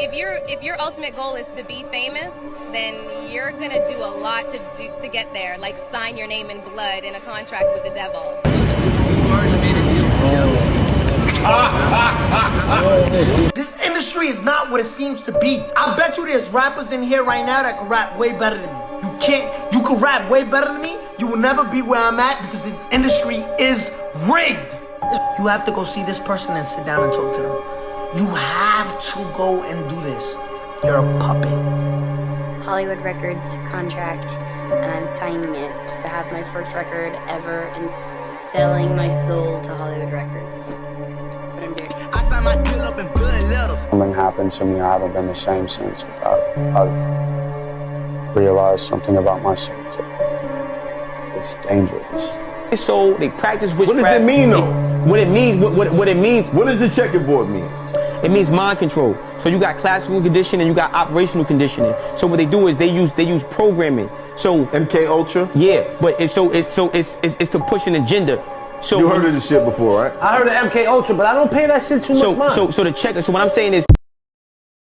if your ultimate goal is to be famous, then you're gonna do a lot to get there. Like sign your name in blood in a contract with the devil. This industry is not what it seems to be. I bet you there's rappers in here right now that can rap way better than me. You can rap way better than me. You will never be where I'm at because this industry is rigged. You have to go see this person and sit down and talk to them. You have to go and do this. You're a puppet. Hollywood Records contract, and I'm signing it to have my first record ever and selling my soul to Hollywood Records. That's what I'm doing. I signed my deal up in blood letters. Something happened to me. I haven't been the same since. I've realized something about myself that it's dangerous. So they practice witchcraft. What does it mean though? What it means. What does the checkerboard mean? It means mind control. So you got classical conditioning and you got operational conditioning. So what they do is they use programming. So MK Ultra? Yeah, but it's to push an agenda. So you heard of this shit before, right? I heard of MK Ultra, but I don't pay that shit too much mind. So what I'm saying is,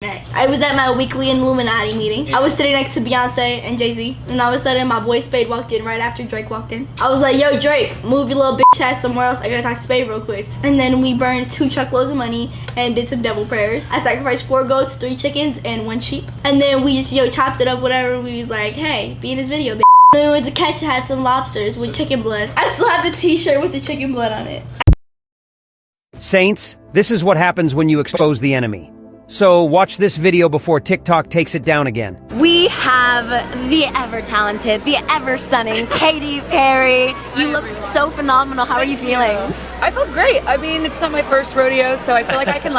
I was at my weekly Illuminati meeting. I was sitting next to Beyonce and Jay-Z, and all of a sudden my boy Spade walked in right after Drake walked in. I was like, yo Drake, move your little bitch ass somewhere else. I gotta talk to Spade real quick. And then we burned 2 truckloads of money and did some devil prayers. I sacrificed 4 goats, 3 chickens, and 1 sheep. And then we just chopped it up, whatever. We was like, hey, be in this video, bitch. And then we went to catch and had some lobsters with chicken blood. I still have the t-shirt with the chicken blood on it. Saints, this is what happens when you expose the enemy. So watch this video before TikTok takes it down again. We have the ever-talented, the ever-stunning Katy Perry. You look so phenomenal. How are you feeling? I feel great. I mean, it's not my first rodeo, so I feel like I can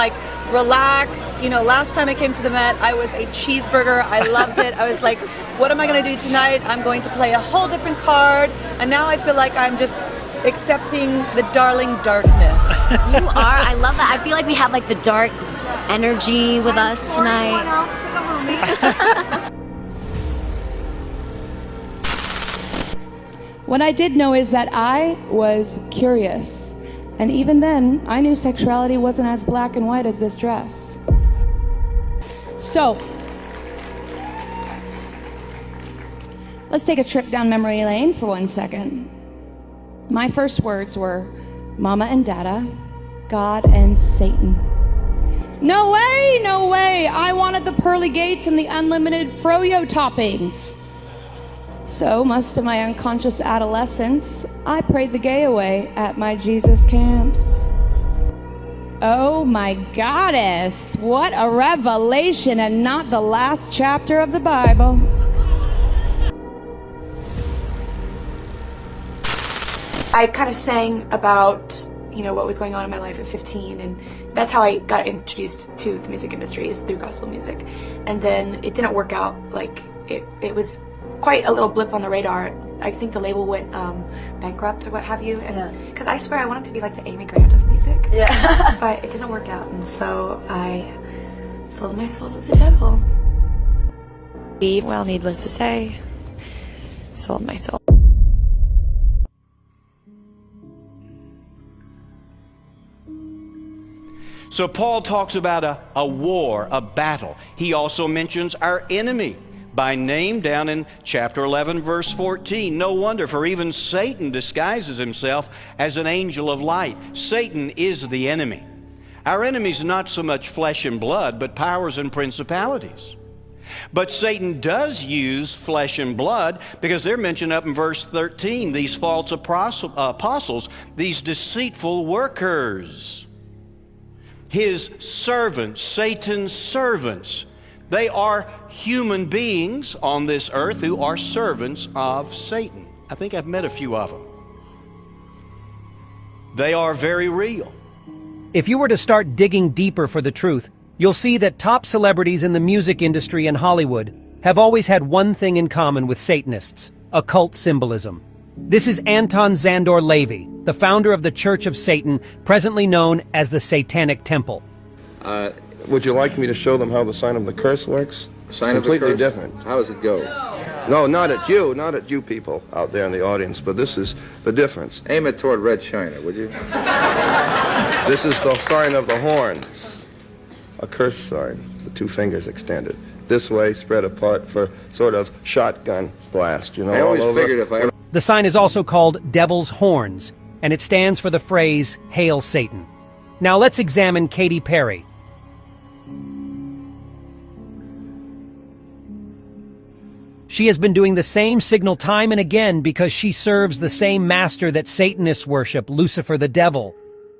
relax. You know, last time I came to the Met, I was a cheeseburger. I loved it. I was like, what am I going to do tonight? I'm going to play a whole different card. And now I feel like I'm just accepting the darling darkness. You are. I love that. I feel like we have the dark energy with us tonight. What I did know is that I was curious. And even then, I knew sexuality wasn't as black and white as this dress. So, let's take a trip down memory lane for 1 second. My first words were Mama and Dada, God and Satan. No way, no way. I wanted the pearly gates and the unlimited froyo toppings. So, most of my unconscious adolescence, I prayed the gay away at my Jesus camps. Oh my goddess, what a revelation, and not the last chapter of the Bible. I kind of sang about, what was going on in my life at 15, and that's how I got introduced to the music industry, is through gospel music. And then it didn't work out. It was quite a little blip on the radar. I think the label went bankrupt or what have you, and because I swear I wanted to be like the Amy Grant of music. Yeah. But it didn't work out, and so I sold my soul to the devil. Well, needless to say, sold my soul. So Paul talks about a war, a battle. He also mentions our enemy by name down in chapter 11, verse 14. No wonder, for even Satan disguises himself as an angel of light. Satan is the enemy. Our enemy is not so much flesh and blood, but powers and principalities. But Satan does use flesh and blood, because they're mentioned up in verse 13, these false apostles, these deceitful workers. His servants, Satan's servants, they are human beings on this earth who are servants of Satan. I think I've met a few of them. They are very real. If you were to start digging deeper for the truth, you'll see that top celebrities in the music industry and Hollywood have always had one thing in common with Satanists: occult symbolism. This is Anton Szandor Levy, the founder of the Church of Satan, presently known as the Satanic Temple. Would you like me to show them how the sign of the curse works? Sign completely of the curse? different. How does it go? No, not at you people out there in the audience, but this is the difference. Aim it toward Red China, would you? This is the sign of the horns, a curse sign. the two fingers extended. This way, spread apart for sort of shotgun blast, you know, I always all over. figured if I... The sign is also called Devil's Horns, and it stands for the phrase, Hail Satan. Now let's examine Katy Perry. She has been doing the same signal time and again because she serves the same master that Satanists worship, Lucifer the Devil.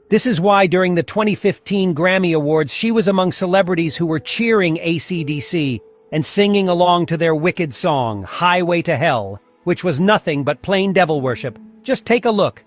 This is why during the 2015 Grammy Awards, she was among celebrities who were cheering AC/DC and singing along to their wicked song, Highway to Hell, which was nothing but plain devil worship. Just take a look.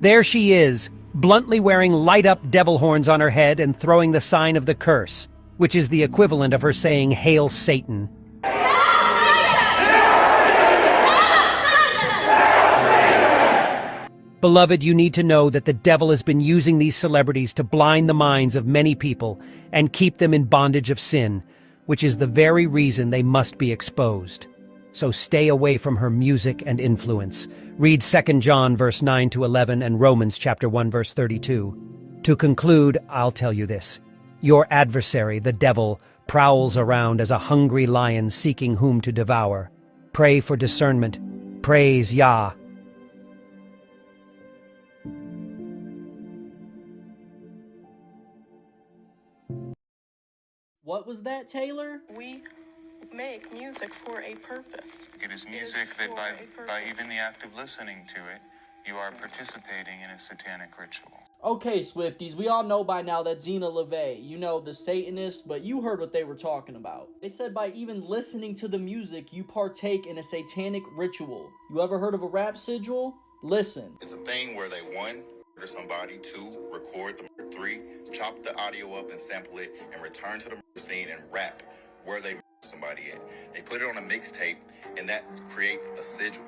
There she is, bluntly wearing light-up devil horns on her head and throwing the sign of the curse, which is the equivalent of her saying, Hail Satan. Beloved, you need to know that the devil has been using these celebrities to blind the minds of many people and keep them in bondage of sin, which is the very reason they must be exposed. So stay away from her music and influence. Read 2 John verse 9 to 11 and Romans chapter 1 verse 32. To conclude, I'll tell you this. Your adversary, the devil, prowls around as a hungry lion seeking whom to devour. Pray for discernment. Praise Yah. What was that, Taylor? We make music for a purpose. It is music that by even the act of listening to it, you are participating in a satanic ritual. Okay, Swifties, we all know by now that Zena LaVey, you know, the Satanist, but you heard what they were talking about. They said by even listening to the music, you partake in a satanic ritual. You ever heard of a rap sigil? Listen. It's a thing where they, 1, murder somebody, 2, record the murder, 3, chop the audio up and sample it, and return to the murder scene and rap where they somebody at. They put it on a mixtape, and that creates a sigil.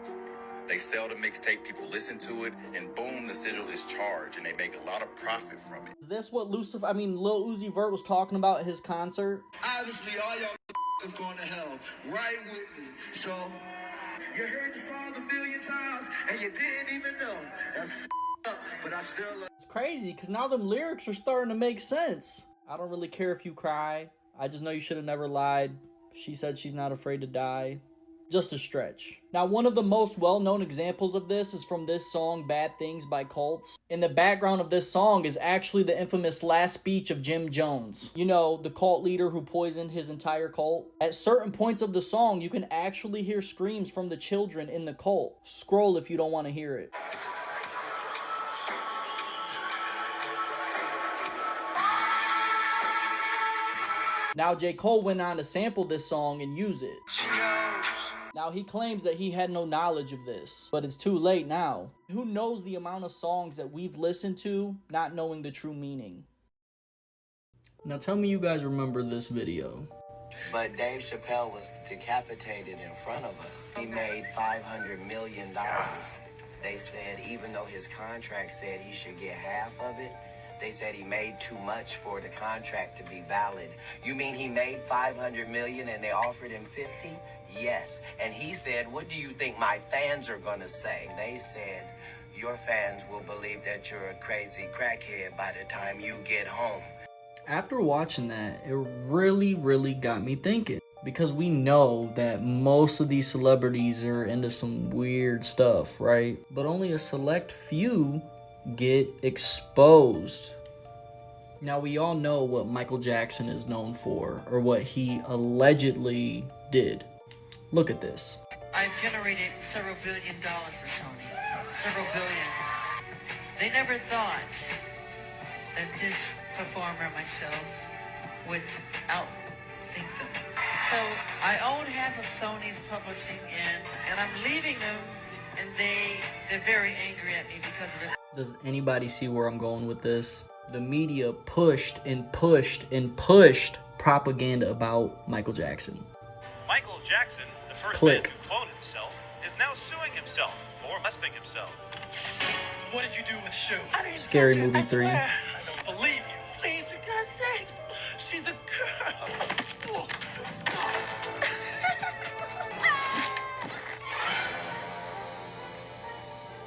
They sell the mixtape, people listen to it, and boom, the sigil is charged, and they make a lot of profit from it. Is this what Lil Uzi Vert was talking about at his concert? Obviously, all y'all is going to hell, right with me. So, you heard the song a million times, and you didn't even know. That's up, but I still love. It's crazy, because now them lyrics are starting to make sense. I don't really care if you cry. I just know you should have never lied. She said she's not afraid to die. Just a stretch. Now, one of the most well-known examples of this is from this song, Bad Things by Cults. In the background of this song is actually the infamous last speech of Jim Jones. You know, the cult leader who poisoned his entire cult. At certain points of the song, you can actually hear screams from the children in the cult. Scroll if you don't want to hear it. Now, J. Cole went on to sample this song and use it. Now, he claims that he had no knowledge of this, but it's too late now. Who knows the amount of songs that we've listened to, not knowing the true meaning? Now, tell me you guys remember this video. But Dave Chappelle was decapitated in front of us. He made $500 million. They said even though his contract said he should get half of it, they said he made too much for the contract to be valid. You mean he made $500 million and they offered him 50? Yes. And he said, what do you think my fans are gonna say? They said, your fans will believe that you're a crazy crackhead by the time you get home. After watching that, it really got me thinking. Because we know that most of these celebrities are into some weird stuff, right? But only a select few get exposed. Now, we all know what Michael Jackson is known for, or what he allegedly did. Look at this. I've generated several $1 billion for Sony. Several billion. They never thought that this performer, myself, would outthink them. So I own half of Sony's publishing, and I'm leaving them, and they're very angry at me because of it. Does anybody see where I'm going with this? The media pushed and pushed and pushed propaganda about Michael Jackson. Michael Jackson, the first man Click. to clone himself is now suing himself for molesting himself. What did you do with Sue? I didn't Scary touch her, Movie I 3. swear. I don't believe you. Please, for God's sakes. She's a girl.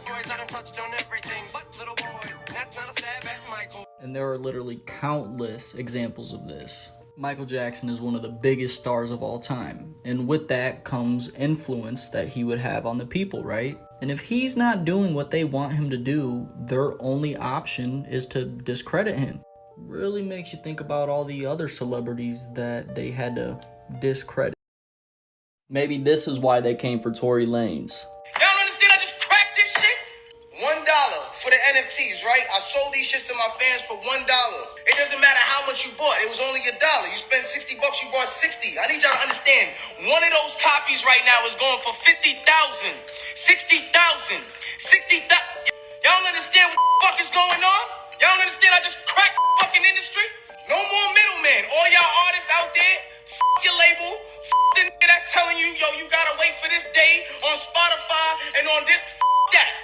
Boys, I done touched on everything but little boys. That's not a stab at Michael. And there are literally countless examples of this. Michael Jackson is one of the biggest stars of all time, and with that comes influence that he would have on the people, right? And if he's not doing what they want him to do, their only option is to discredit him. Really makes you think about all the other celebrities that they had to discredit. Maybe this is why they came for Tory Lanez. Y'all understand? I just cracked this shit. $1 for the NFTs, right? I sold these shits to my fans for $1. It doesn't matter how much you bought. It was only $1. You spent $60, you bought 60. I need y'all to understand. One of those copies right now is going for 50,000, 60,000, 60,000. Y'all don't understand what the fuck is going on? Y'all don't understand? I just cracked the fucking industry. No more middleman. All y'all artists out there, fuck your label. Fuck the nigga that's telling you, yo, you gotta wait for this day on Spotify and on this. Fuck that.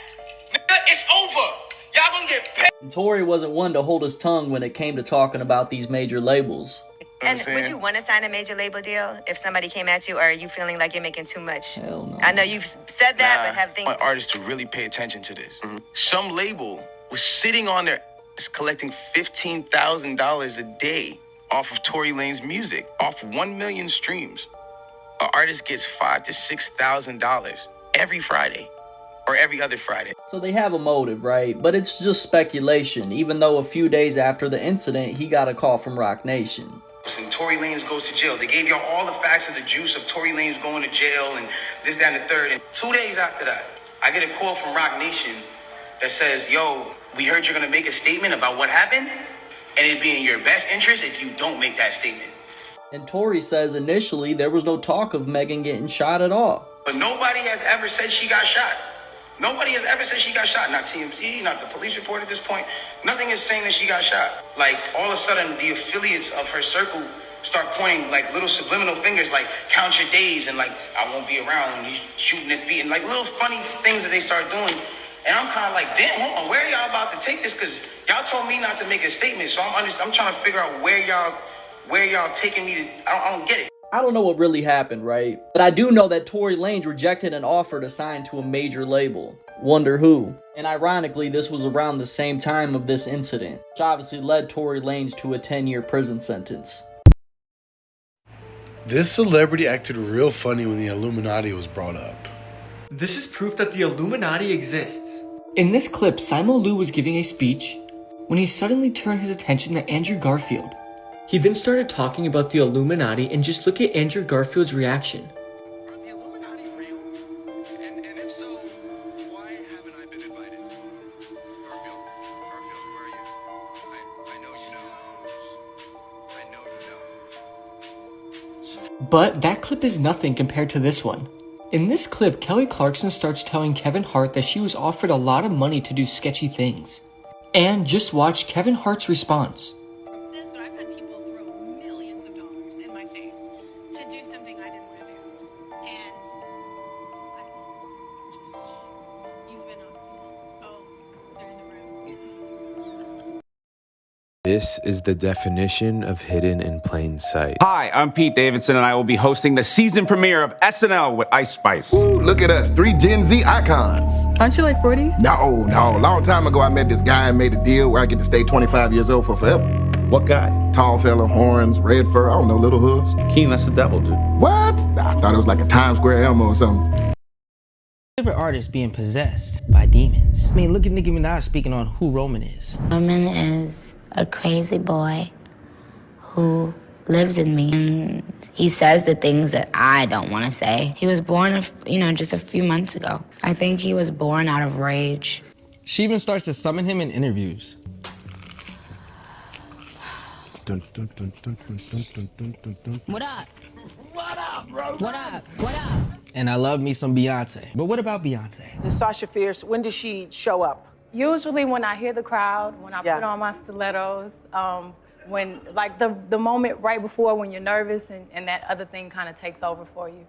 Nigga, it's over. Y'all gonna get paid. And Tory wasn't one to hold his tongue when it came to talking about these major labels. And would you want to sign a major label deal if somebody came at you, or are you feeling like you're making too much? Hell no. I know you've said that, but have I things. want artists to really pay attention to this. Some label was sitting on their ass collecting $15,000 a day off of Tory Lanez music, off 1 million streams. An artist gets $5,000 to $6,000 every Friday or every other Friday. So they have a motive, right? But it's just speculation, even though a few days after the incident, he got a call from Roc Nation. And Tory Lanez goes to jail. They gave y'all all the facts of the juice of Tory Lanez going to jail and this, that, and the third. And 2 days after that, I get a call from Roc Nation that says, yo, we heard you're going to make a statement about what happened, and it'd be in your best interest if you don't make that statement. And Tory says initially there was no talk of Megan getting shot at all. But nobody has ever said she got shot. Nobody has ever said she got shot. Not TMZ, not the police report at this point. Nothing is saying that she got shot. Like, all of a sudden, the affiliates of her circle start pointing, like, little subliminal fingers, like, count your days, and, like, I won't be around, and you shooting at feet, and, like, little funny things that they start doing. And I'm kind of like, damn, hold on, where are y'all about to take this? Because y'all told me not to make a statement, so I'm trying to figure out where y'all taking me to. I don't get it. I don't know what really happened, right? But I do know that Tory Lanez rejected an offer to sign to a major label. Wonder who? And ironically, this was around the same time of this incident, which obviously led Tory Lanez to a 10-year prison sentence. This celebrity acted real funny when the Illuminati was brought up. This is proof that the Illuminati exists. In this clip, Simu Liu was giving a speech when he suddenly turned his attention to Andrew Garfield. He then started talking about the Illuminati, and just look at Andrew Garfield's reaction. Are the Illuminati real? And if so, why haven't I been invited? Garfield, who are you? I know you know. I know you know. But that clip is nothing compared to this one. In this clip, Kelly Clarkson starts telling Kevin Hart that she was offered a lot of money to do sketchy things. And just watch Kevin Hart's response. This, but I've had people throw millions of dollars in my face to do something I didn't want to do. And you've been they're in the room. This is the definition of hidden in plain sight. Hi, I'm Pete Davidson, and I will be hosting the season premiere of SNL with Ice Spice. Ooh, look at us, 3 Gen Z icons. Aren't you like 40? No. Long time ago, I met this guy and made a deal where I get to stay 25 years old for forever. What guy? Tall fella, horns, red fur, I don't know, little hooves. Keen, that's the devil, dude. What? I thought it was like a Times Square Elmo or something. Favorite artist being possessed by demons. I mean, look at Nicki Minaj speaking on who Roman is. Roman is a crazy boy who lives in me, and he says the things that I don't want to say. He was born, just a few months ago. I think he was born out of rage. She even starts to summon him in interviews. What up? What up, bro? What up? What up? And I love me some Beyonce. But what about Beyonce? This Sasha Fierce, when does she show up? Usually when I hear the crowd, when I put on my stilettos, when like the moment right before when you're nervous and that other thing kind of takes over for you.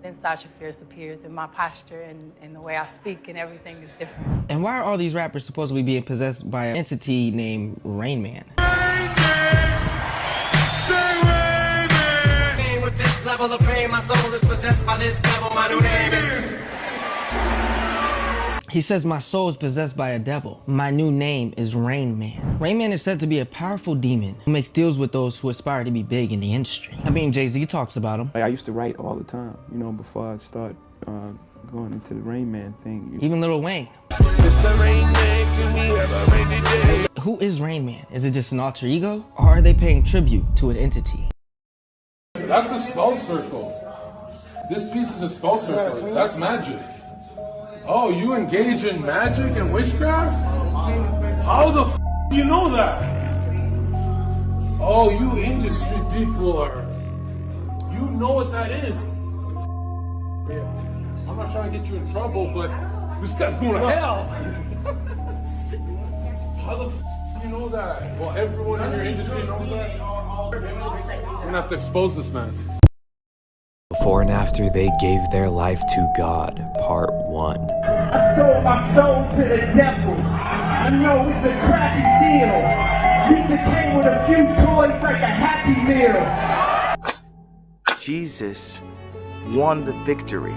then Sasha Fierce appears, and my posture and the way I speak and everything is different. And why are all these rappers supposedly being possessed by an entity named Rain Man? With this level of pain, my soul is possessed by this devil. My new name is... He says, my soul is possessed by a devil. My new name is Rain Man. Rain Man is said to be a powerful demon who makes deals with those who aspire to be big in the industry. I mean, Jay-Z talks about him. I used to write all the time, you know, before I start going into the Rain Man thing. Even Lil Wayne. It's the Rain Man, can we have a rainy day? Who is Rain Man? Is it just an alter ego? Or are they paying tribute to an entity? That's a spell circle. This piece is a spell circle. That's magic. Oh, you engage in magic and witchcraft? How the f do you know that? Oh, you industry people are... You know what that is. Yeah. I'm not trying to get you in trouble, but this guy's going to hell. How the f do you know that? Well, everyone in your industry knows that. We're going to have to expose this man. Before and after they gave their life to God, Part 1. I sold my soul to the devil. I know it's a crappy deal. Lisa came with a few toys like a Happy Meal. Jesus won the victory.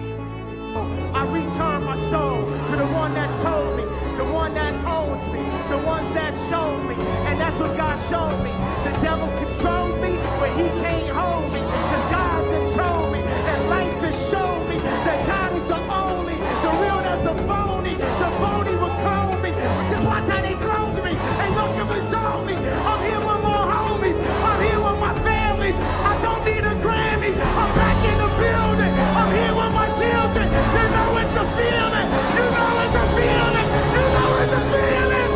I return my soul to the one that told me, the one that owns me, the ones that shows me, and that's what God showed me. The devil controlled me, but he can't hold me, because God done told me, and life has shown me that God is the only, the real, not the phony. The phony will clone me. Just watch how they cloned me. They look at me, told me, I'm here with my homies, I'm here with my families. I don't need a Grammy. I'm back in the building. I'm here with my children. You know it's a feeling. You know it's a feeling. You know it's a feeling.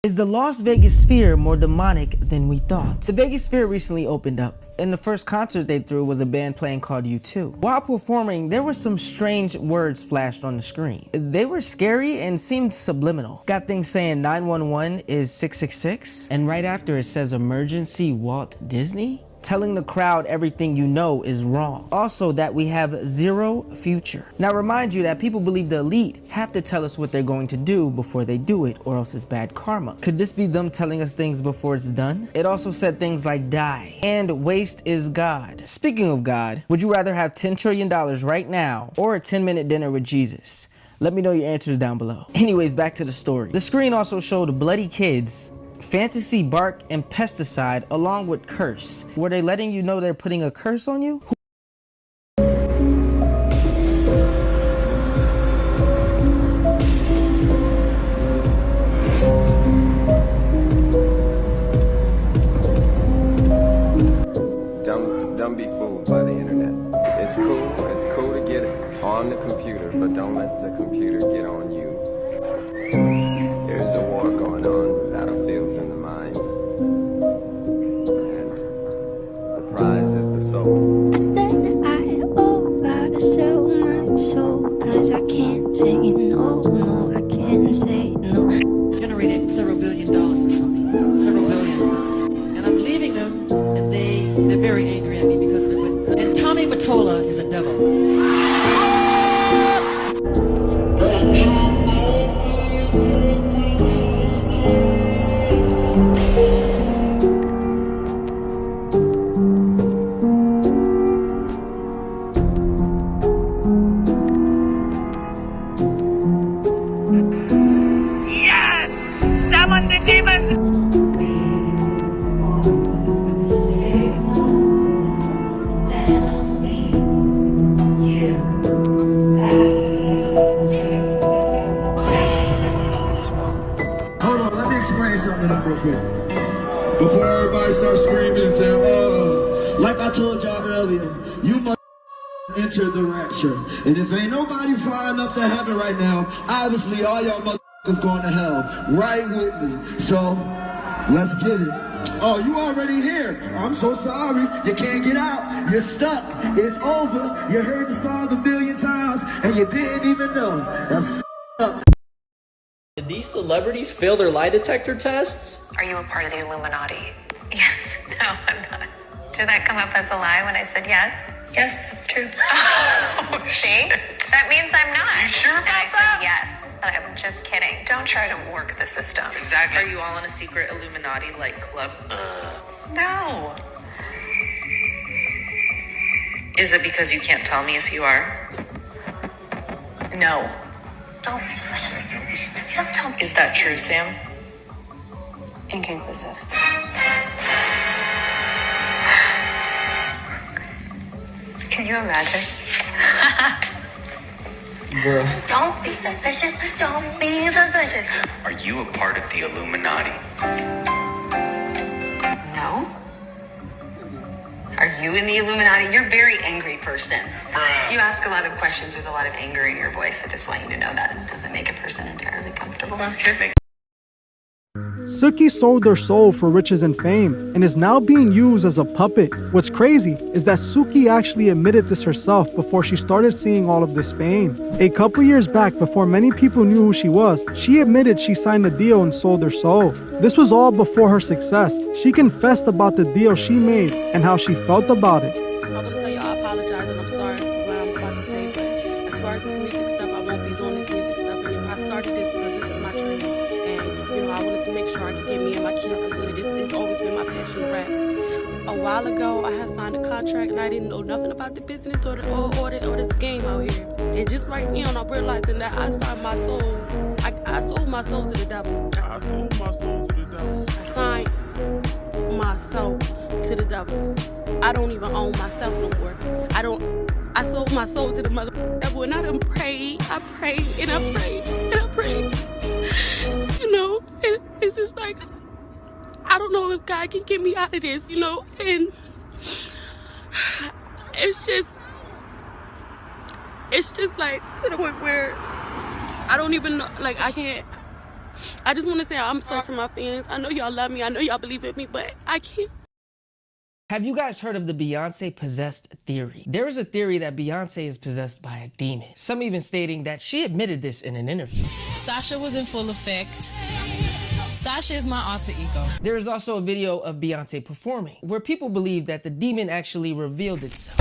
Is the Las Vegas Sphere more demonic than we thought? The Vegas Sphere recently opened up, and the first concert they threw was a band playing called U2. While performing, there were some strange words flashed on the screen. They were scary and seemed subliminal. Got things saying 911 is 666, and right after it says emergency Walt Disney? Telling the crowd everything you know is wrong. Also, that we have zero future. Now, remind you that people believe the elite have to tell us what they're going to do before they do it, or else it's bad karma. Could this be them telling us things before it's done? It also said things like die and waste is God. Speaking of God, would you rather have $10 trillion right now or a 10-minute dinner with Jesus? Let me know your answers down below. Anyways, back to the story. The screen also showed bloody kids, fantasy bark, and pesticide along with curse. Were they letting you know they're putting a curse on you? Don't be fooled by the internet. It's cool to get on the computer, but don't let the computer get on you. There's a war going on, battlefields in the mind, and the prize is the soul. Gotta sell my soul, 'cause I can't say no, I can't say no. Generated several $billion for Sony, several billion, and I'm leaving them, and they're very angry at me because of it. And Tommy Mottola is a devil. Before everybody starts screaming and saying, oh, like I told y'all earlier, you must enter the rapture. And if ain't nobody flying up to heaven right now, obviously all y'all motherfuckers going to hell right with me. So let's get it. Oh, you already here. I'm so sorry. You can't get out. You're stuck. It's over. You heard the song 1,000,000 times and you didn't even know. That's up. Did these celebrities fail their lie detector tests? Are you a part of the Illuminati? Yes. No, I'm not. Did that come up as a lie when I said yes? Yes, that's true. Oh, see? That means I'm not. You sure And about I that? said yes, but I'm just kidding. Don't try to work the system. Exactly. Are you all in a secret Illuminati-like club? No. Is it because you can't tell me if you are? No. Don't be suspicious. Don't tell me. Is that true, Sam? Inconclusive. Can you imagine? Bro. Don't be suspicious. Don't be suspicious. Are you a part of the Illuminati? No. Are you in the Illuminati? You're a very angry person. You ask a lot of questions with a lot of anger in your voice. I just want you to know that it doesn't make a person entirely comfortable. Suki sold her soul for riches and fame and is now being used as a puppet. What's crazy is that Suki actually admitted this herself before she started seeing all of this fame. A couple years back, before many people knew who she was, she admitted she signed a deal and sold her soul. This was all before her success. She confessed about the deal she made and how she felt about it. I'm gonna tell you I apologize and I'm sorry for what I'm about to say, but as far as this music stuff, I won't be doing this music stuff anymore. I started this because this is my dream, and you know I wanted to make sure I could get me and my kids to good. It's always been my passion to rap. A while ago, I had signed a contract and I didn't know nothing about the business or this game out here. And just right now, I'm realizing that I signed my soul. I sold my soul to the devil. I sold my soul to the devil. I signed my soul to the devil. I don't even own myself no more. I sold my soul to the mother devil, and I done prayed. I prayed and I prayed and I prayed. You know, and it's just like, I don't know if God can get me out of this, you know, and it's just like to the point where I don't even know, like I just want to say I'm sorry to my fans. I know y'all love me. I know y'all believe in me, but I can't. Have you guys heard of the Beyonce possessed theory? There is a theory that Beyonce is possessed by a demon. Some even stating that she admitted this in an interview. Sasha was in full effect. Sasha is my alter ego. There is also a video of Beyonce performing, where people believe that the demon actually revealed itself.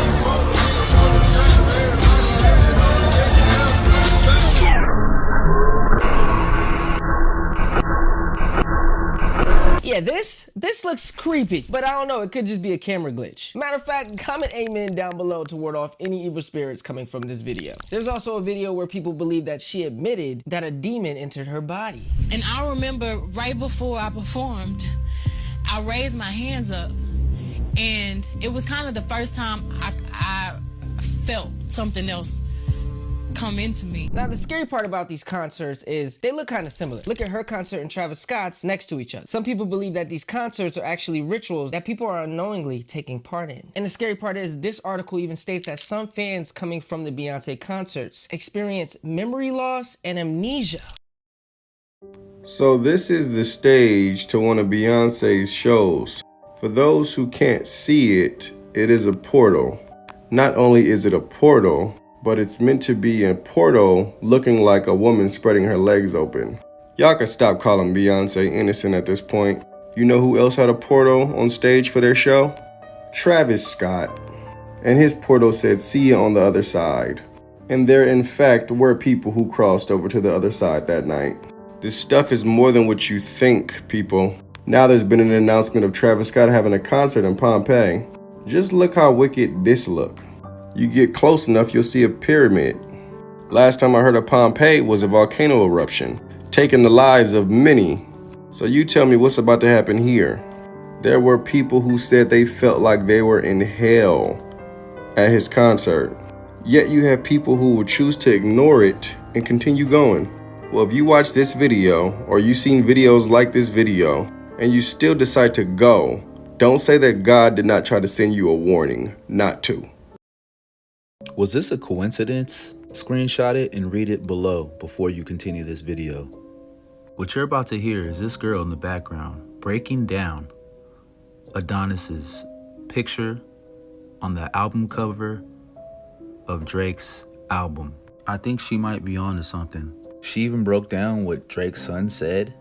Yeah, this looks creepy, but I don't know, it could just be a camera glitch. Matter of fact, comment amen down below to ward off any evil spirits coming from this video. There's also a video where people believe that she admitted that a demon entered her body. And I remember right before I performed, I raised my hands up, and it was kind of the first time I felt something else come into me. Now, the scary part about these concerts is they look kind of similar. Look at her concert and Travis Scott's next to each other. Some people believe that these concerts are actually rituals that people are unknowingly taking part in. And the scary part is this article even states that some fans coming from the Beyonce concerts experience memory loss and amnesia. So this is the stage to one of Beyonce's shows. For those who can't see it, it is a portal. Not only is it a portal, but it's meant to be a portal looking like a woman spreading her legs open. Y'all can stop calling Beyonce innocent at this point. You know who else had a portal on stage for their show? Travis Scott. And his portal said, "See you on the other side." And there in fact were people who crossed over to the other side that night. This stuff is more than what you think, people. Now there's been an announcement of Travis Scott having a concert in Pompeii. Just look how wicked this look. You get close enough, you'll see a pyramid. Last time I heard of Pompeii was a volcano eruption, taking the lives of many. So you tell me what's about to happen here. There were people who said they felt like they were in hell at his concert. Yet you have people who will choose to ignore it and continue going. Well, if you watch this video, or you've seen videos like this video, and you still decide to go, don't say that God did not try to send you a warning not to. Was this a coincidence? Screenshot it and read it below before you continue this video. What you're about to hear is this girl in the background breaking down Adonis's picture on the album cover of Drake's album. I think she might be onto something. She even broke down what Drake's son said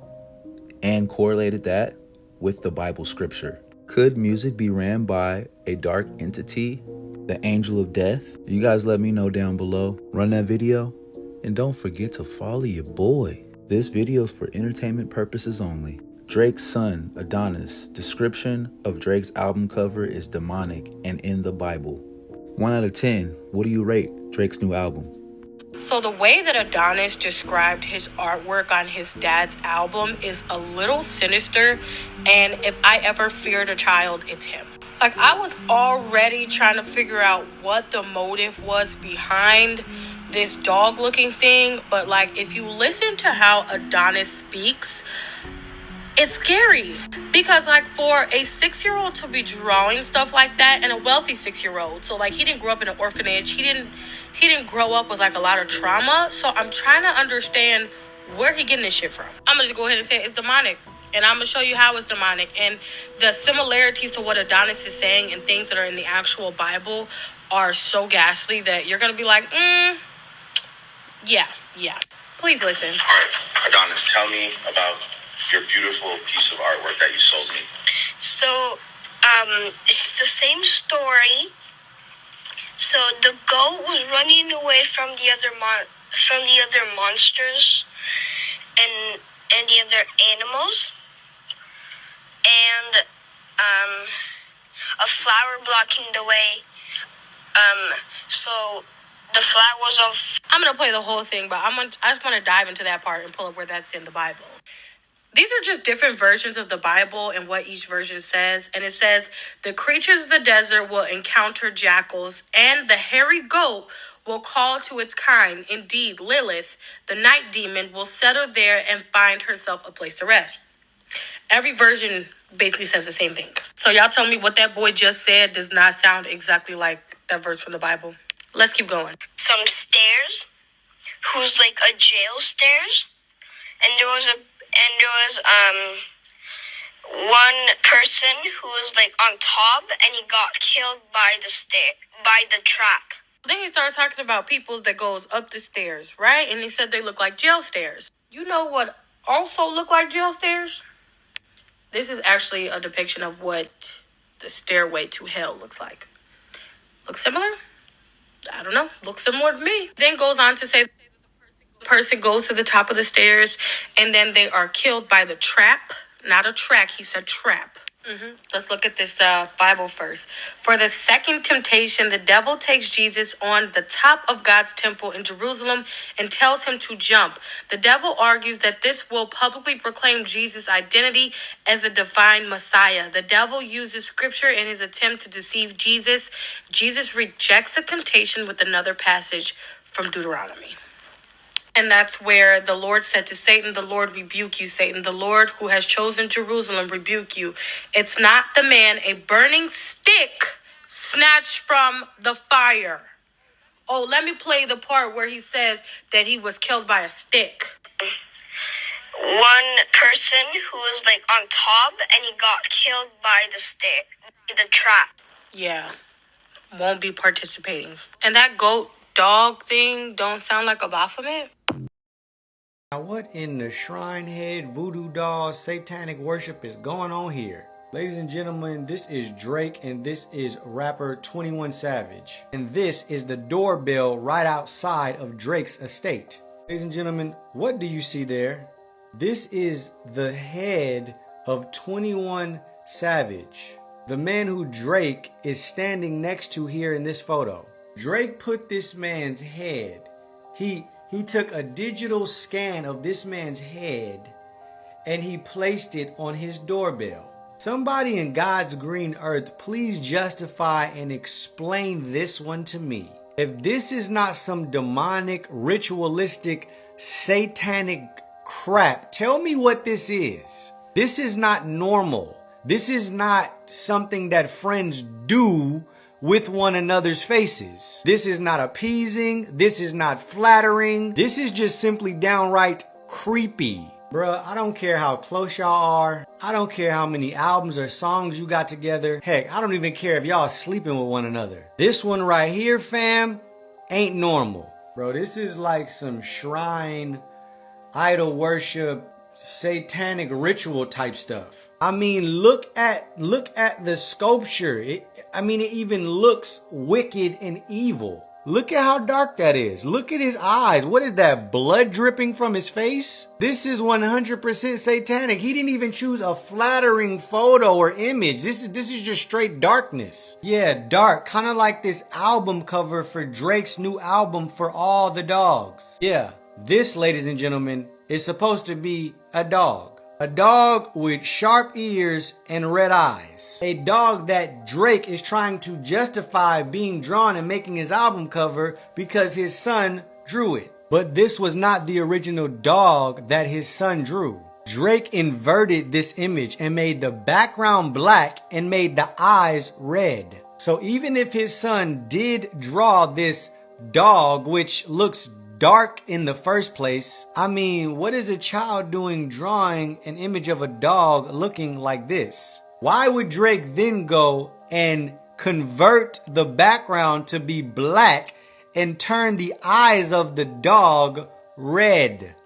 and correlated that with the Bible scripture. Could music be ran by a dark entity? The angel of death? You guys let me know down below. Run that video. And don't forget to follow your boy. This video is for entertainment purposes only. Drake's son, Adonis. Description of Drake's album cover is demonic and in the Bible. 1 out of 10, what do you rate Drake's new album? So the way that Adonis described his artwork on his dad's album is a little sinister, and if I ever feared a child, it's him. Like, I was already trying to figure out what the motive was behind this dog-looking thing, but like, if you listen to how Adonis speaks, it's scary. Because like, for a 6-year-old to be drawing stuff like that, and a wealthy 6-year-old, so like, he didn't grow up in an orphanage, he didn't grow up with like a lot of trauma, so I'm trying to understand where he getting this shit from. I'm gonna just go ahead and say it's demonic, and I'm gonna show you how it's demonic, and the similarities to what Adonis is saying and things that are in the actual Bible are so ghastly that you're gonna be like, yeah. Please listen. All right, Adonis, tell me about your beautiful piece of artwork that you sold me. So, it's the same story. So the goat was running away from the other monsters and the other animals, and a flower blocking the way. So the flowers of... I'm gonna play the whole thing, but I just want to dive into that part and pull up where that's in the Bible. These are just different versions of the Bible and what each version says. And it says, the creatures of the desert will encounter jackals, and the hairy goat will call to its kind. Indeed, Lilith, the night demon, will settle there and find herself a place to rest. Every version basically says the same thing. So y'all tell me what that boy just said does not sound exactly like that verse from the Bible. Let's keep going. Some stairs, who's like a jail stairs, and there was one person who was like on top, and he got killed by the trap. Then he starts talking about peoples that goes up the stairs, right? And he said they look like jail stairs. You know what also look like jail stairs? This is actually a depiction of what the stairway to hell looks like. Looks similar? I don't know. Looks similar to me. Then goes on to say the person goes to the top of the stairs, and then they are killed by the trap. Not a track, he said trap. Let's look at this Bible first. For the second temptation, the devil takes Jesus on the top of God's temple in Jerusalem and tells him to jump. The devil argues that this will publicly proclaim Jesus' identity as a divine Messiah. The devil uses scripture in his attempt to deceive Jesus. Jesus rejects the temptation with another passage from Deuteronomy. And that's where the Lord said to Satan, the Lord rebuke you, Satan. The Lord who has chosen Jerusalem rebuke you. It's not the man, a burning stick snatched from the fire. Oh, let me play the part where he says that he was killed by a stick. One person who was like on top, and he got killed by the trap. Yeah, won't be participating. And that goat dog thing don't sound like a Baphomet? Now what in the shrine head, voodoo doll, satanic worship is going on here? Ladies and gentlemen, this is Drake and this is rapper 21 Savage. And this is the doorbell right outside of Drake's estate. Ladies and gentlemen, what do you see there? This is the head of 21 Savage, the man who Drake is standing next to here in this photo. Drake put this man's head, he took a digital scan of this man's head and he placed it on his doorbell. Somebody in God's green earth, please justify and explain this one to me. If this is not some demonic, ritualistic, satanic crap, tell me what this is. This is not normal. This is not something that friends do with one another's faces. This is not appeasing. This is not flattering. This is just simply downright creepy. Bruh, I don't care how close y'all are. I don't care how many albums or songs you got together. Heck, I don't even care if y'all sleeping with one another. This one right here, fam, ain't normal. Bro, this is like some shrine, idol worship, satanic ritual type stuff. I mean, look at the sculpture. It even looks wicked and evil. Look at how dark that is. Look at his eyes. What is that? Blood dripping from his face? This is 100% satanic. He didn't even choose a flattering photo or image. This is just straight darkness. Yeah, dark. Kind of like this album cover for Drake's new album For All the Dogs. Yeah, this, ladies and gentlemen, is supposed to be a dog. A dog with sharp ears and red eyes. A dog that Drake is trying to justify being drawn and making his album cover because his son drew it. But this was not the original dog that his son drew. Drake inverted this image and made the background black and made the eyes red. So even if his son did draw this dog, which looks dark in the first place, I mean, what is a child doing drawing an image of a dog looking like this? Why would Drake then go and convert the background to be black and turn the eyes of the dog red?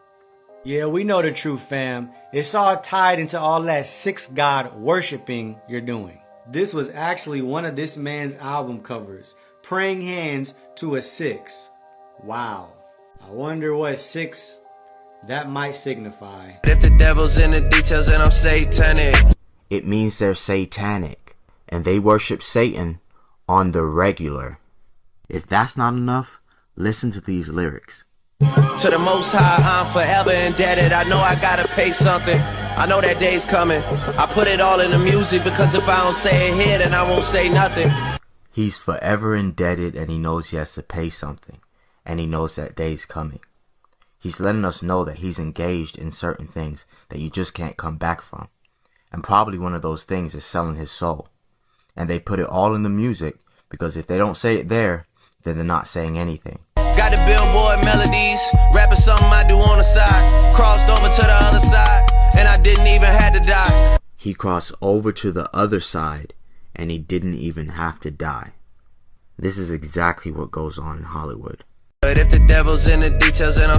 Yeah, we know the truth, fam. It's all tied into all that six God worshiping you're doing. This was actually one of this man's album covers, praying hands to a 6. Wow. I wonder what 6 that might signify. If the devil's in the details, then I'm satanic. It means they're satanic, and they worship Satan on the regular. If that's not enough, listen to these lyrics. To the Most High, I'm forever indebted. I know I gotta pay something. I know that day's coming. I put it all in the music because if I don't say it here, then I won't say nothing. He's forever indebted, and he knows he has to pay something. And he knows that day's coming. He's letting us know that he's engaged in certain things that you just can't come back from. And probably one of those things is selling his soul. And they put it all in the music because if they don't say it there, then they're not saying anything. Got the Billboard melodies, rapping something I do on the side. Crossed over to the other side, and I didn't even have to die. He crossed over to the other side, and he didn't even have to die. This is exactly what goes on in Hollywood. But if the devil's in the details, then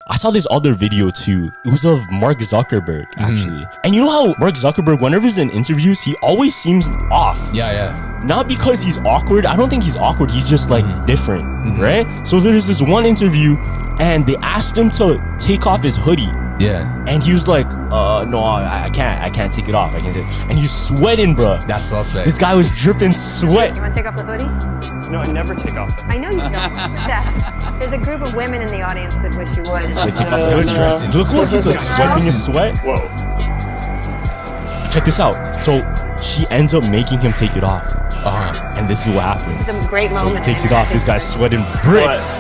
I saw this other video too. It was of Mark Zuckerberg, actually. And you know how Mark Zuckerberg, whenever he's in interviews, he always seems off. Yeah. Not because he's awkward. I don't think he's awkward. He's just like different, right? So there's this one interview and they asked him to take off his hoodie. Yeah. And he was like, no, I can't take it off. I can't take it. And he's sweating, bro. That's suspect. This guy was dripping sweat. You want to take off the hoodie? No, I never take off the hoodie. I know you don't. There's a group of women in the audience that wish you would. So take off the hoodie. Look, he's like swiping his sweat. Whoa. Check this out. So she ends up making him take it off. And this is what happens. This is a great moment. So he takes it off. This guy's sweating bricks.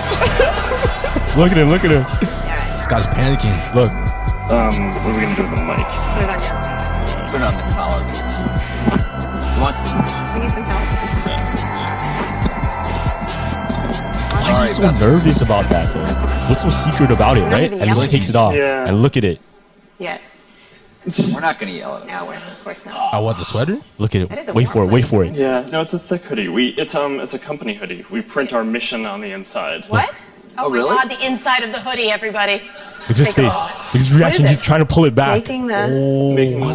Look at him. This guy's panicking. Look. What are we gonna do with the mic? Put it on your. Put it on the collar. What? You need some help? Why is he so nervous about that though? What's so secret about it, right? And he takes it off. Yeah. And look at it. Yeah. We're not gonna yell at him. No, of course not. I want the sweater? Look at it. Wait for it. Yeah, no, it's a thick hoodie. It's a company hoodie. We print our mission on the inside. What? Oh really? my God, the inside of the hoodie, everybody. Look at his face. Look at his reaction. He's trying to pull it back. Making the.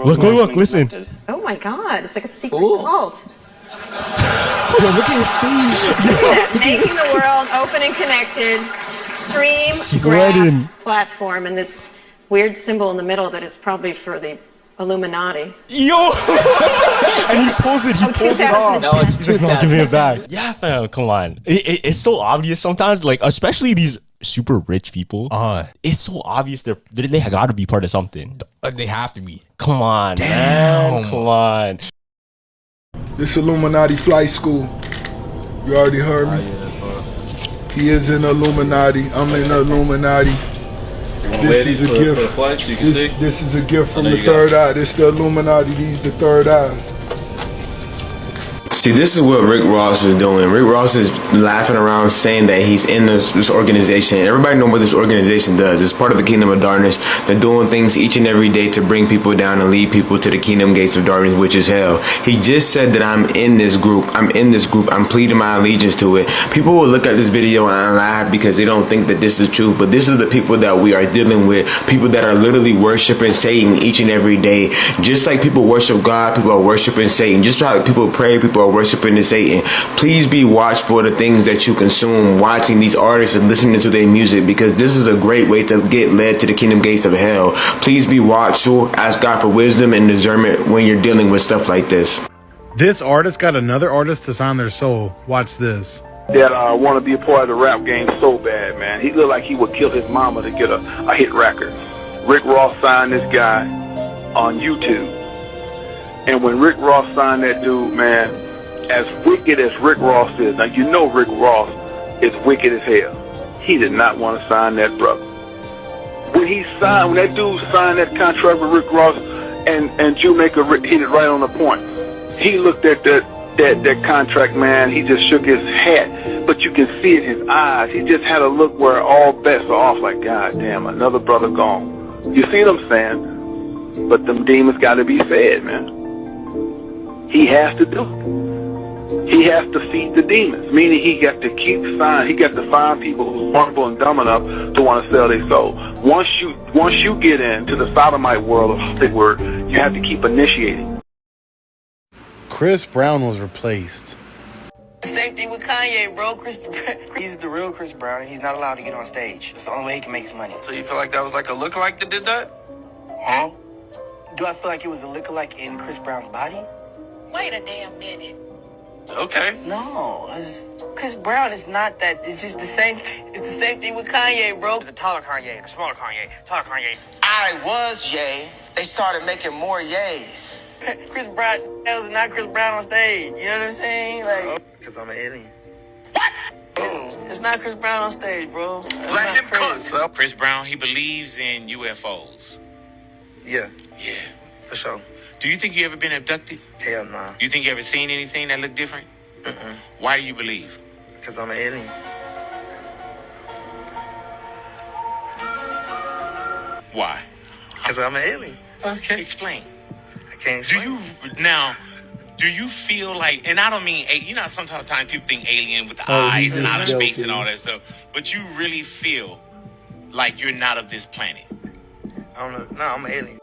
Look, listen. Oh my God, it's like a secret cult. Yo, look at his face. Making the world open and connected. Stream Sweating. graph platform and this weird symbol in the middle that is probably for the Illuminati. Yo! And he pulls it. He pulls it off. No, it's He's like, no, give me it back. Yeah, fam. Come on. It's so obvious sometimes. Like, especially these super rich people. It's so obvious they got to be part of something. They have to be. Come on, man. Come on. This Illuminati flight school. You already heard me. He is in Illuminati. I'm in the Illuminati. This is a gift. This is a gift from the third eye. This is the Illuminati. These the third eyes. See, this is what Rick Ross is doing. Rick Ross is laughing around saying that he's in this organization. Everybody knows what this organization does. It's part of the Kingdom of Darkness. They're doing things each and every day to bring people down and lead people to the kingdom gates of darkness, which is hell. He just said that I'm in this group. I'm in this group. I'm pleading my allegiance to it. People will look at this video and laugh because they don't think that this is truth. But this is the people that we are dealing with. People that are literally worshiping Satan each and every day. Just like people worship God, people are worshiping Satan. Just like people pray, people are worshiping to Satan. Please be watchful of the things that you consume, watching these artists and listening to their music, because this is a great way to get led to the kingdom gates of hell. Please be watchful. Ask God for wisdom and discernment when you're dealing with stuff like this. This artist got another artist to sign their soul. Watch this. That want to be a part of the rap game so bad, man. He looked like he would kill his mama to get a hit record. Rick Ross signed this guy on YouTube. And when Rick Ross signed that dude, man, as wicked as Rick Ross is, now you know Rick Ross is wicked as hell. He did not want to sign that brother. When that dude signed that contract with Rick Ross and Jewmaker hit it right on the point. He looked at that contract, man, he just shook his head. But you can see it in his eyes. He just had a look where all bets are off, like, God damn, another brother gone. You see what I'm saying? But them demons got to be fed, man. He has to do it. He has to feed the demons, meaning he got to find people who's wonderful and dumb enough to want to sell their soul. Once you get into the sodomite world of Hollywood, you have to keep initiating. Chris Brown was replaced. Same thing with Kanye, bro. He's the real Chris Brown, and he's not allowed to get on stage. It's the only way he can make his money. So you feel like that was like a lookalike that did that? Huh? Do I feel like it was a lookalike in Chris Brown's body? Wait a damn minute. Okay. No, Chris Brown is not that. It's just the same. It's the same thing with Kanye, bro. The taller Kanye, the smaller Kanye, taller Kanye. I was Ye. They started making more Ye's. Chris Brown, that was not Chris Brown on stage. You know what I'm saying? Like, because I'm an alien. What? It's not Chris Brown on stage, bro. Let him cook. Chris Brown, he believes in UFOs. Yeah. Yeah. For sure. Do you think you ever been abducted? Hell nah. Do you think you ever seen anything that looked different? Why do you believe? Because I'm an alien. Why? Because I'm an alien. Okay. Explain. I can't explain. Do you feel like, and I don't mean, you know, sometimes people think alien with the eyes and outer space and all that stuff, but you really feel like you're not of this planet? I don't know. No, I'm an alien.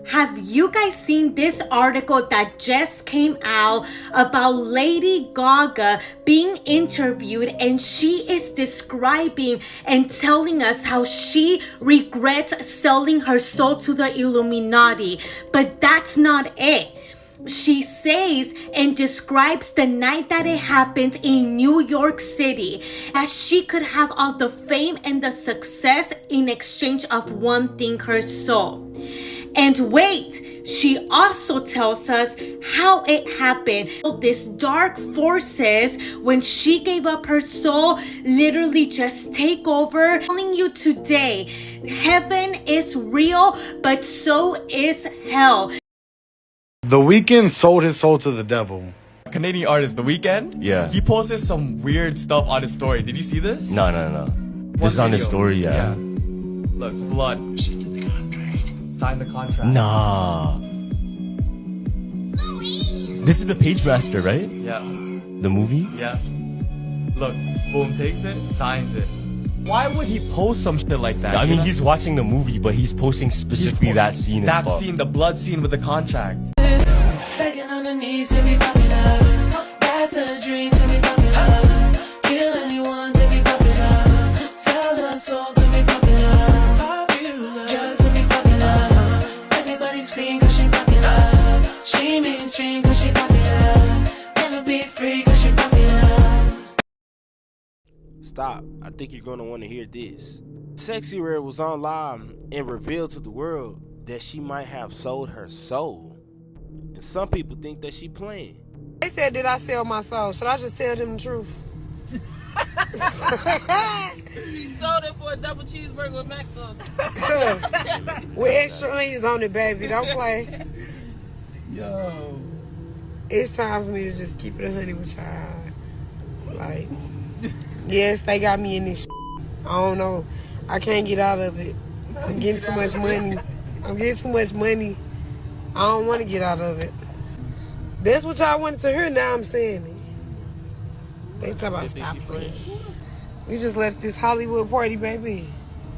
Have you guys seen this article that just came out about Lady Gaga being interviewed, and she is describing and telling us how she regrets selling her soul to the Illuminati? But that's not it. She says and describes the night that it happened in New York City, as she could have all the fame and the success in exchange of one thing, her soul. And wait, she also tells us how it happened. These dark forces, when she gave up her soul, literally just take over. I'm telling you today, heaven is real, but so is hell. The Weeknd sold his soul to the devil. Canadian artist The Weeknd? Yeah. He posted some weird stuff on his story. Did you see this? No. This is on his story, yeah. Look, blood. Sign the contract. Nah. This is the Page Master, right? Yeah. The movie? Yeah. Look, boom, takes it, signs it. Why would he post some shit like that? I mean, he's watching the movie, but he's posting specifically that scene as fuck. That scene, the blood scene with the contract. Begging on the knees to be popular. That's a dream to be popular. Kill anyone to be popular. Sell her soul to be popular. Popular. Just to be popular. Everybody scream cause she popular. She mainstream cause she popular. Never be free cause she popular. Stop. I think you're going to want to hear this. Sexy Red was on live and revealed to the world that she might have sold her soul. And some people think that she playing. They said, did I sell my soul? Should I just tell them the truth? She sold it for a double cheeseburger with mac sauce. With extra onions on it, baby. Don't play. Yo. It's time for me to just keep it 100 with y'all. Like, yes, they got me in this shit. I don't know. I can't get out of it. I'm getting too much money. I don't want to get out of it. That's what y'all wanted to hear. Now I'm saying it. They talk about stop playing. We just left this Hollywood party, baby.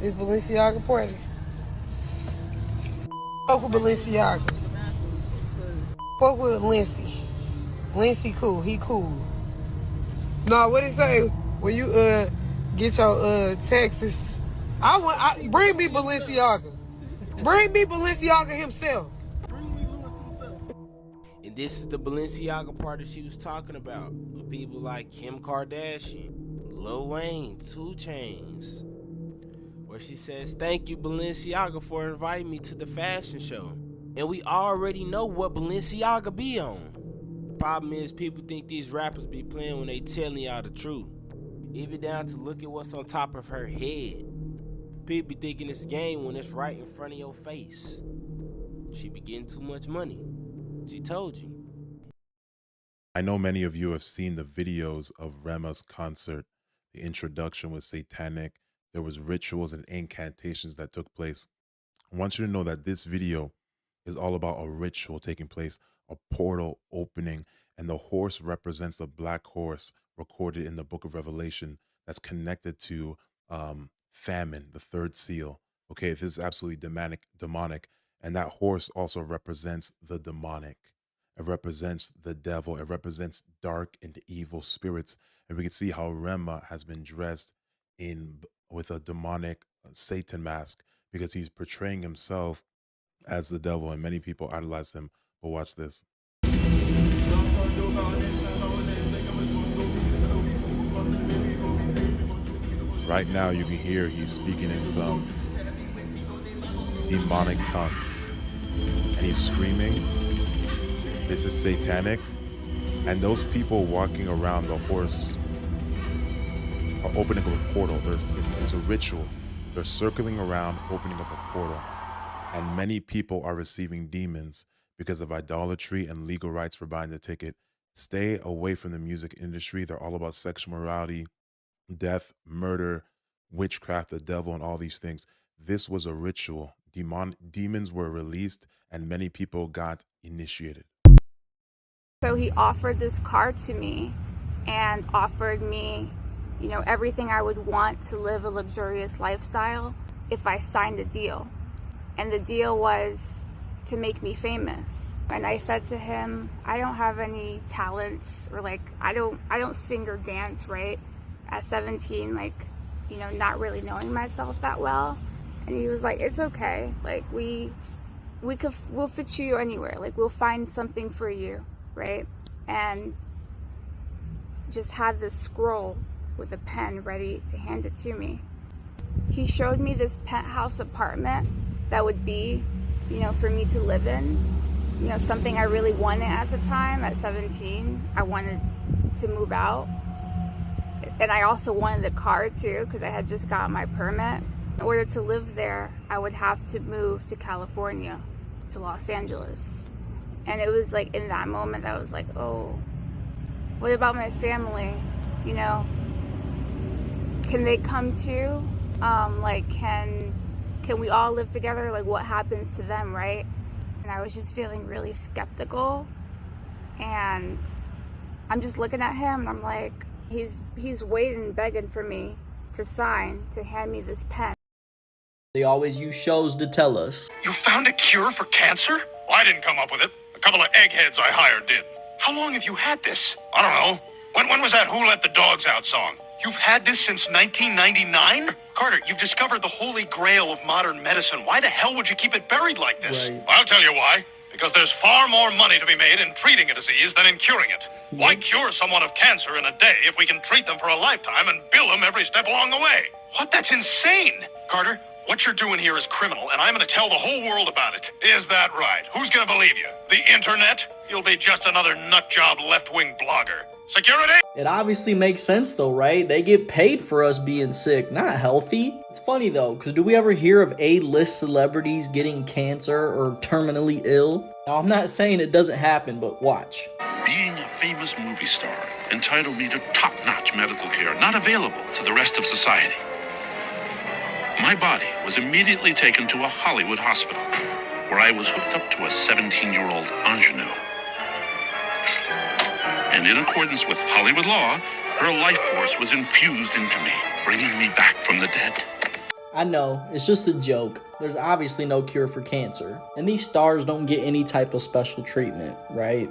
This Balenciaga party. Fuck with Balenciaga. Fuck with Lindsay. Lindsay cool. He cool. No, what he say? When you get your taxes, bring me Balenciaga. Bring me Balenciaga himself. And this is the Balenciaga part that she was talking about. With people like Kim Kardashian, Lil Wayne, 2 Chainz. Where she says, thank you Balenciaga for inviting me to the fashion show. And we already know what Balenciaga be on. Problem is people think these rappers be playing when they telling y'all the truth. Even down to look at what's on top of her head. People be thinking it's a game when it's right in front of your face. She be getting too much money. She told you. I know many of you have seen the videos of Rema's concert. The introduction was satanic. There was rituals and incantations that took place. I want you to know that this video is all about a ritual taking place, a portal opening, and the horse represents the black horse recorded in the book of Revelation that's connected to famine, the 3rd seal. Okay, this is absolutely demonic. And that horse also represents the demonic. It represents the devil. It represents dark and evil spirits. And we can see how Rema has been dressed with a demonic Satan mask because he's portraying himself as the devil, and many people idolize him. But watch this. Right now you can hear he's speaking in some demonic tongues, and he's screaming, this is satanic. And those people walking around the horse are opening up a portal. It's a ritual. They're circling around, opening up a portal. And many people are receiving demons because of idolatry and legal rights for buying the ticket. Stay away from the music industry. They're all about sexual morality, death, murder, witchcraft, the devil, and all these things. This was a ritual. Demons were released, and many people got initiated. So he offered this car to me and offered me, everything I would want to live a luxurious lifestyle if I signed a deal. And the deal was to make me famous. And I said to him, I don't have any talents, or I don't sing or dance, right? At 17, not really knowing myself that well. And he was like, it's okay. We'll fit you anywhere. We'll find something for you, right? And just had this scroll with a pen ready to hand it to me. He showed me this penthouse apartment that would be, for me to live in. Something I really wanted at the time at 17. I wanted to move out. And I also wanted a car too, because I had just got my permit. In order to live there, I would have to move to California, to Los Angeles. And it was in that moment that I was like, oh, what about my family? Can they come too? Can we all live together? What happens to them, right? And I was just feeling really skeptical. And I'm just looking at him and I'm like, he's waiting, begging for me to sign, to hand me this pen. They always use shows to tell us. You found a cure for cancer? Well, I didn't come up with it. A couple of eggheads I hired did. How long have you had this? I don't know. When was that Who Let the Dogs Out song? You've had this since 1999? Carter, you've discovered the holy grail of modern medicine. Why the hell would you keep it buried like this? Right. I'll tell you why. Because there's far more money to be made in treating a disease than in curing it. Why cure someone of cancer in a day if we can treat them for a lifetime and bill them every step along the way? What? That's insane! Carter, what you're doing here is criminal, and I'm going to tell the whole world about it. Is that right? Who's going to believe you? The internet? You'll be just another nutjob left-wing blogger. Security? It obviously makes sense though, right? They get paid for us being sick, not healthy. It's funny though, because do we ever hear of A-list celebrities getting cancer or terminally ill? Now, I'm not saying it doesn't happen, but watch. famous movie star entitled me to top-notch medical care not available to the rest of society. My body was immediately taken to a Hollywood hospital where I was hooked up to a 17-year-old ingenue. And in accordance with Hollywood law, her life force was infused into me, bringing me back from the dead. I know, it's just a joke. There's obviously no cure for cancer, and these stars don't get any type of special treatment, right?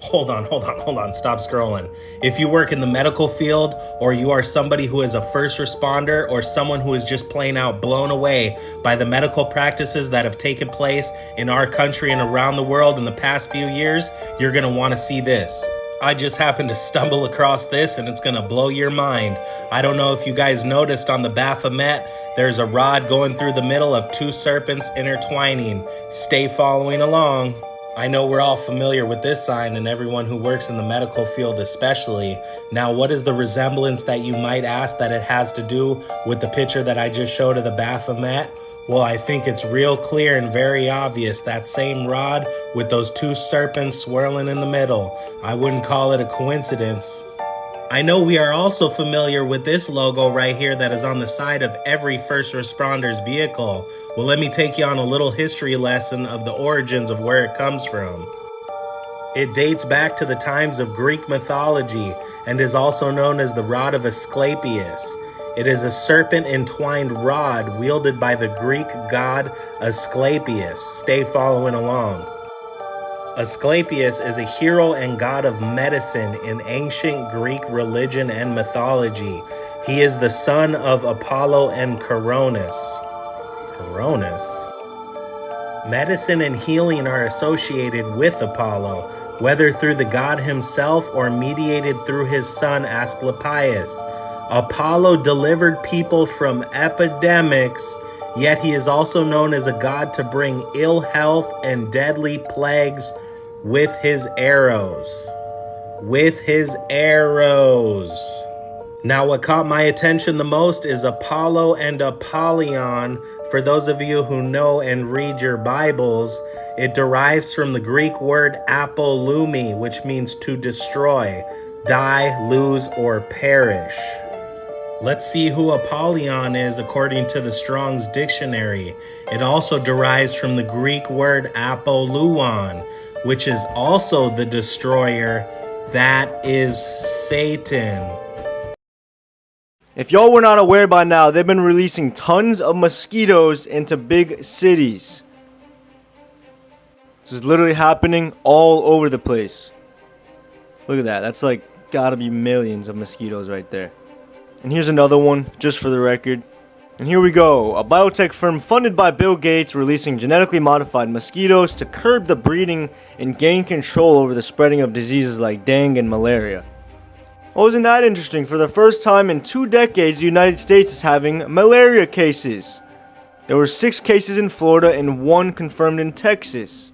Hold on, stop scrolling. If you work in the medical field, or you are somebody who is a first responder, or someone who is just plain out blown away by the medical practices that have taken place in our country and around the world in the past few years, you're gonna wanna see this. I just happened to stumble across this and it's gonna blow your mind. I don't know if you guys noticed on the Baphomet, there's a rod going through the middle of two serpents intertwining. Stay following along. I know we're all familiar with this sign, and everyone who works in the medical field especially. Now, what is the resemblance that you might ask that it has to do with the picture that I just showed of the Baphomet? Well, I think it's real clear and very obvious, that same rod with those two serpents swirling in the middle. I wouldn't call it a coincidence. I know we are also familiar with this logo right here that is on the side of every first responder's vehicle. Well, let me take you on a little history lesson of the origins of where it comes from. It dates back to the times of Greek mythology and is also known as the rod of Asclepius. It is a serpent entwined rod wielded by the Greek god Asclepius. Stay following along. Asclepius is a hero and god of medicine in ancient Greek religion and mythology. He is the son of Apollo and Coronis. Medicine and healing are associated with Apollo, whether through the god himself or mediated through his son Asclepius. Apollo delivered people from epidemics, yet he is also known as a god to bring ill health and deadly plagues with his arrows. Now, what caught my attention the most is Apollo and Apollyon. For those of you who know and read your Bibles, it derives from the Greek word apolumi, which means to destroy, die, lose, or perish. Let's see who Apollyon is according to the Strong's Dictionary. It also derives from the Greek word apolluon, which is also the destroyer. That is Satan. If y'all were not aware by now, they've been releasing tons of mosquitoes into big cities. This is literally happening all over the place. Look at that. That's like gotta be millions of mosquitoes right there. And here's another one, just for the record. And here we go. A biotech firm funded by Bill Gates releasing genetically modified mosquitoes to curb the breeding and gain control over the spreading of diseases like dengue and malaria. Oh, isn't that interesting? For the first time in 2 decades, the United States is having malaria cases. There were 6 cases in Florida and 1 confirmed in Texas.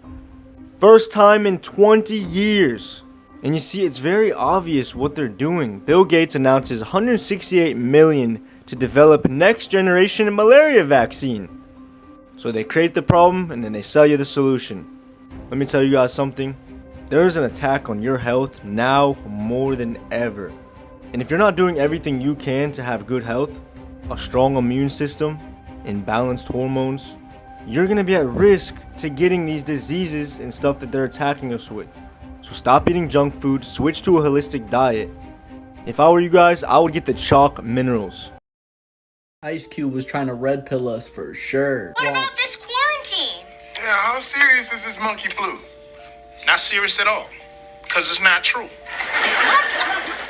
First time in 20 years. And you see, it's very obvious what they're doing. Bill Gates announces $168 million to develop next generation malaria vaccine. So they create the problem and then they sell you the solution. Let me tell you guys something. There is an attack on your health now more than ever. And if you're not doing everything you can to have good health, a strong immune system, and balanced hormones, you're gonna be at risk to getting these diseases and stuff that they're attacking us with. So stop eating junk food, switch to a holistic diet. If I were you guys, I would get the chalk minerals. Ice Cube was trying to red pill us for sure. What about this quarantine? Yeah, how serious is this monkey flu? Not serious at all, because it's not true.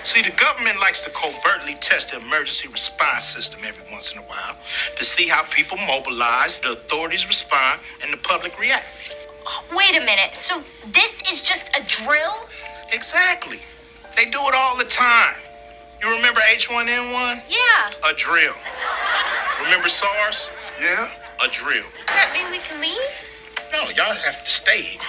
See, the government likes to covertly test the emergency response system every once in a while to see how people mobilize, the authorities respond, and the public react. Wait a minute, so this is just a drill? Exactly. They do it all the time. You remember H1N1? Yeah. A drill. Remember SARS? Yeah. A drill. Does that mean we can leave? No, y'all have to stay here.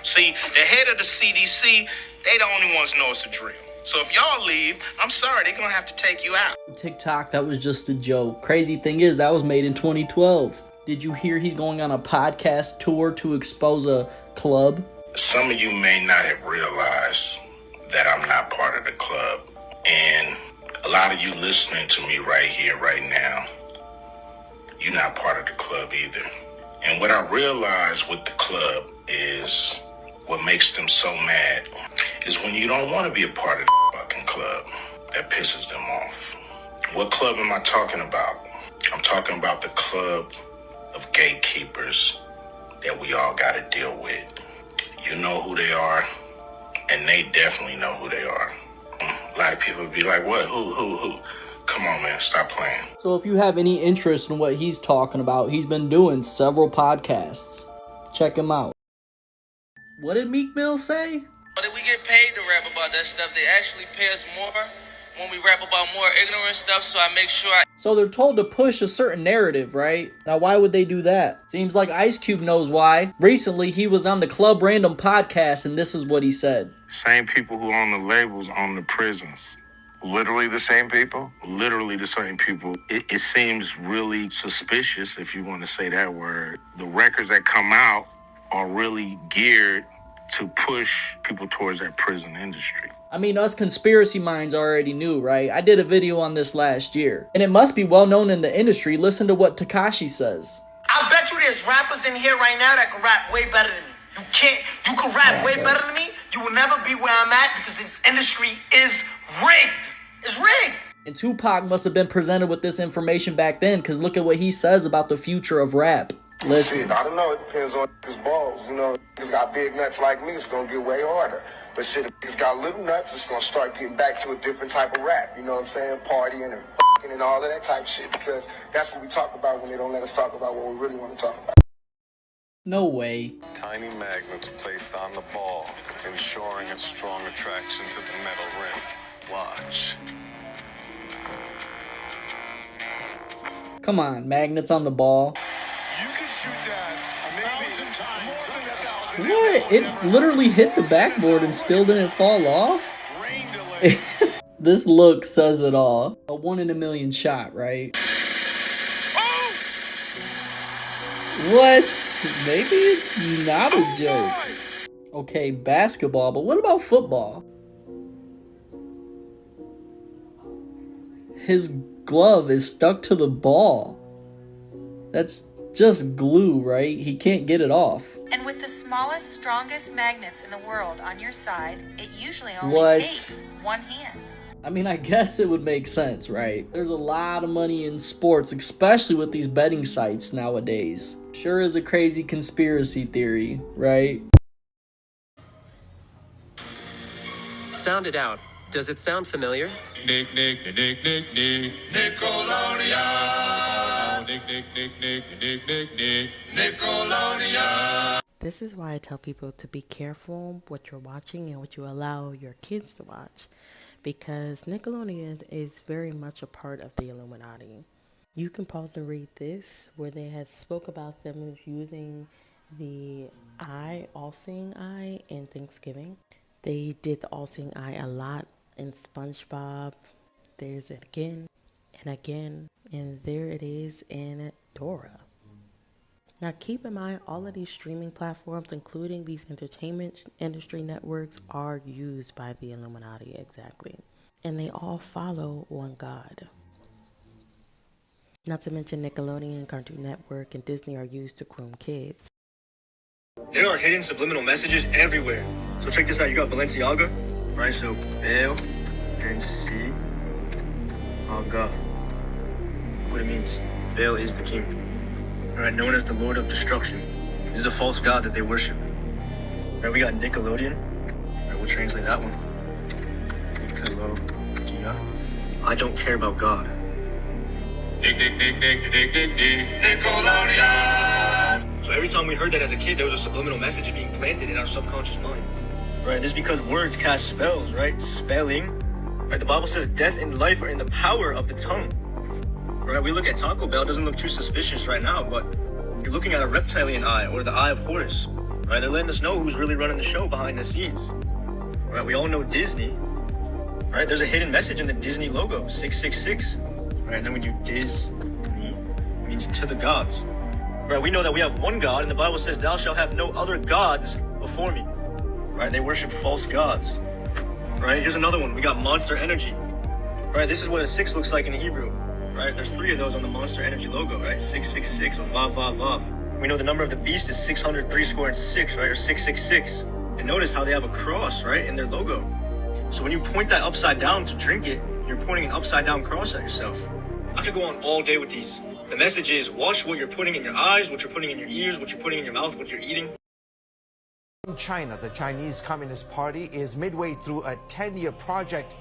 See, the head of the CDC, they the only ones know it's a drill. So if y'all leave, I'm sorry, they're gonna have to take you out. TikTok, that was just a joke. Crazy thing is, that was made in 2012. Did you hear he's going on a podcast tour to expose a club? Some of you may not have realized that I'm not part of the club. And a lot of you listening to me right here, right now, you're not part of the club either. And what I realized with the club is what makes them so mad is when you don't want to be a part of the fucking club. That pisses them off. What club am I talking about? I'm talking about the club of gatekeepers that we all got to deal with. You know who they are, and they definitely know who they are. A lot of people be like, what? Who? Come on, man, stop playing. So if you have any interest in what he's talking about, he's been doing several podcasts. Check him out. What did Meek Mill say? But if we get paid to rap about that stuff, they actually pay us more when we rap about more ignorant stuff, so I make sure So they're told to push a certain narrative, right? Now, why would they do that? Seems like Ice Cube knows why. Recently, he was on the Club Random podcast, and this is what he said. Same people who own the labels own the prisons. Literally the same people? Literally the same people. It seems really suspicious, if you want to say that word. The records that come out are really geared to push people towards that prison industry. I mean, us conspiracy minds already knew, right? I did a video on this last year. And it must be well known in the industry. Listen to what Tekashi says. I bet you there's rappers in here right now that can rap way better than me. You can rap way better than me. You will never be where I'm at because this industry is rigged. It's rigged. And Tupac must have been presented with this information back then, because look at what he says about the future of rap. Listen. Shit, I don't know. It depends on his balls. You know, he's got big nuts like me. It's going to get way harder. But shit, if he's got little nuts, it's going to start getting back to a different type of rap. You know what I'm saying? Partying and f***ing and all of that type of shit. Because that's what we talk about when they don't let us talk about what we really want to talk about. No way. Tiny magnets placed on the ball, ensuring a strong attraction to the metal rim. Watch. Come on, magnets on the ball. You can shoot that maybe 1,000 times. What? It literally hit the backboard and still didn't fall off? This look says it all. A 1 in a million shot, right? What? Maybe it's not a joke. Okay, basketball, but what about football? His glove is stuck to the ball. That's just glue, right? He can't get it off. And with the smallest, strongest magnets in the world on your side, it usually only takes one hand. I mean, I guess it would make sense, right? There's a lot of money in sports, especially with these betting sites nowadays. Sure is a crazy conspiracy theory, right? Sound it out. Does it sound familiar? Nickelodeon. Nickelodeon. This is why I tell people to be careful what you're watching and what you allow your kids to watch. Because Nickelodeon is very much a part of the Illuminati. You can pause and read this, where they had spoke about them using the eye, all-seeing eye, in Thanksgiving. They did the all-seeing eye a lot in SpongeBob. There's it again and again, and there it is in Dora. Now keep in mind, all of these streaming platforms, including these entertainment industry networks, are used by the Illuminati, exactly. And they all follow one God. Not to mention Nickelodeon, Cartoon Network, and Disney are used to groom kids. There are hidden subliminal messages everywhere. So check this out. You got Balenciaga, right? So Baal and C. God. What it means? Baal is the king. Alright, known as the Lord of Destruction. This is a false god that they worship. Alright, we got Nickelodeon. Alright, we'll translate that one. Nickelodeon. I don't care about God. So every time we heard that as a kid, there was a subliminal message being planted in our subconscious mind. Right, this is because words cast spells, right? Spelling. Right, the Bible says death and life are in the power of the tongue. Right, we look at Taco Bell, it doesn't look too suspicious right now, but you're looking at a reptilian eye, or the eye of Horus. Right, they're letting us know who's really running the show behind the scenes. Right, we all know Disney. Right, there's a hidden message in the Disney logo, 666. Right, and then we do Disney, it means to the gods. Right, we know that we have one God, and the Bible says, "Thou shalt have no other gods before me." right? They worship false gods, right? Here's another one. We got Monster Energy, right? This is what a 6 looks like in Hebrew, right? There's 3 of those on the Monster Energy logo, right? 666 or Vav Vav Vav. We know the number of the beast is 603 squared 6, right? Or 666. And notice how they have a cross, right, in their logo. So when you point that upside down to drink it, you're pointing an upside down cross at yourself. I could go on all day with these. The message is watch what you're putting in your eyes, what you're putting in your ears, what you're putting in your mouth, what you're eating. In China, the Chinese Communist Party is midway through a 10-year project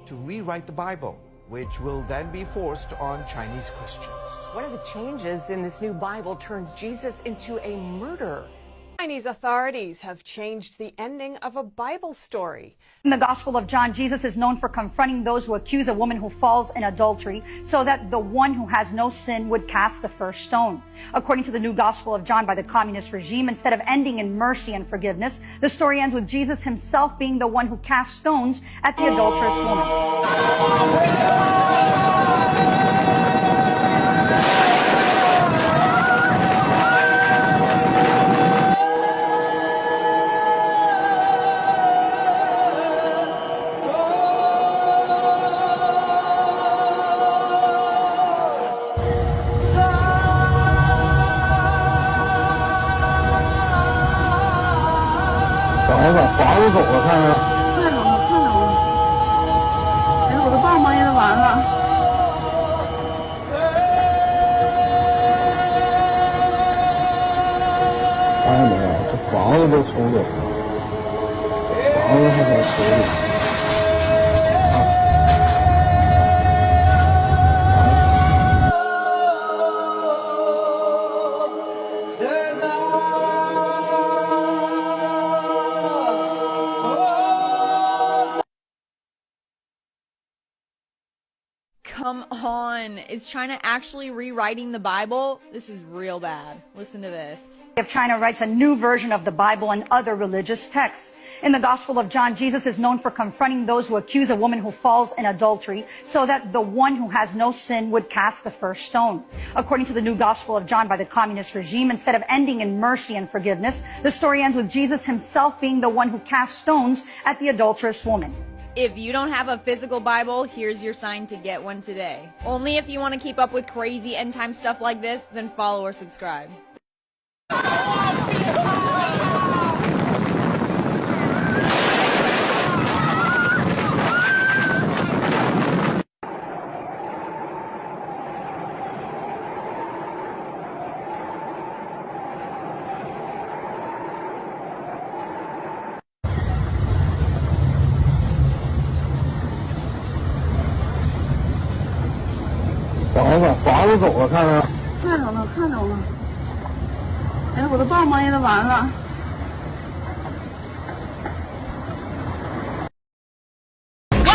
to rewrite the Bible, which will then be forced on Chinese Christians. One of the changes in this new Bible turns Jesus into a murderer. Chinese authorities have changed the ending of a Bible story. In the Gospel of John, Jesus is known for confronting those who accuse a woman who falls in adultery so that the one who has no sin would cast the first stone. According to the new Gospel of John by the communist regime, instead of ending in mercy and forgiveness, the story ends with Jesus himself being the one who cast stones at the adulterous woman. Come on. Is China actually rewriting the Bible? This is real bad. Listen to this. If China writes a new version of the Bible and other religious texts. In the Gospel of John, Jesus is known for confronting those who accuse a woman who falls in adultery so that the one who has no sin would cast the first stone. According to the new Gospel of John by the communist regime, instead of ending in mercy and forgiveness, the story ends with Jesus himself being the one who cast stones at the adulterous woman. If you don't have a physical Bible, here's your sign to get one today. Only if you want to keep up with crazy end time stuff like this, then follow or subscribe.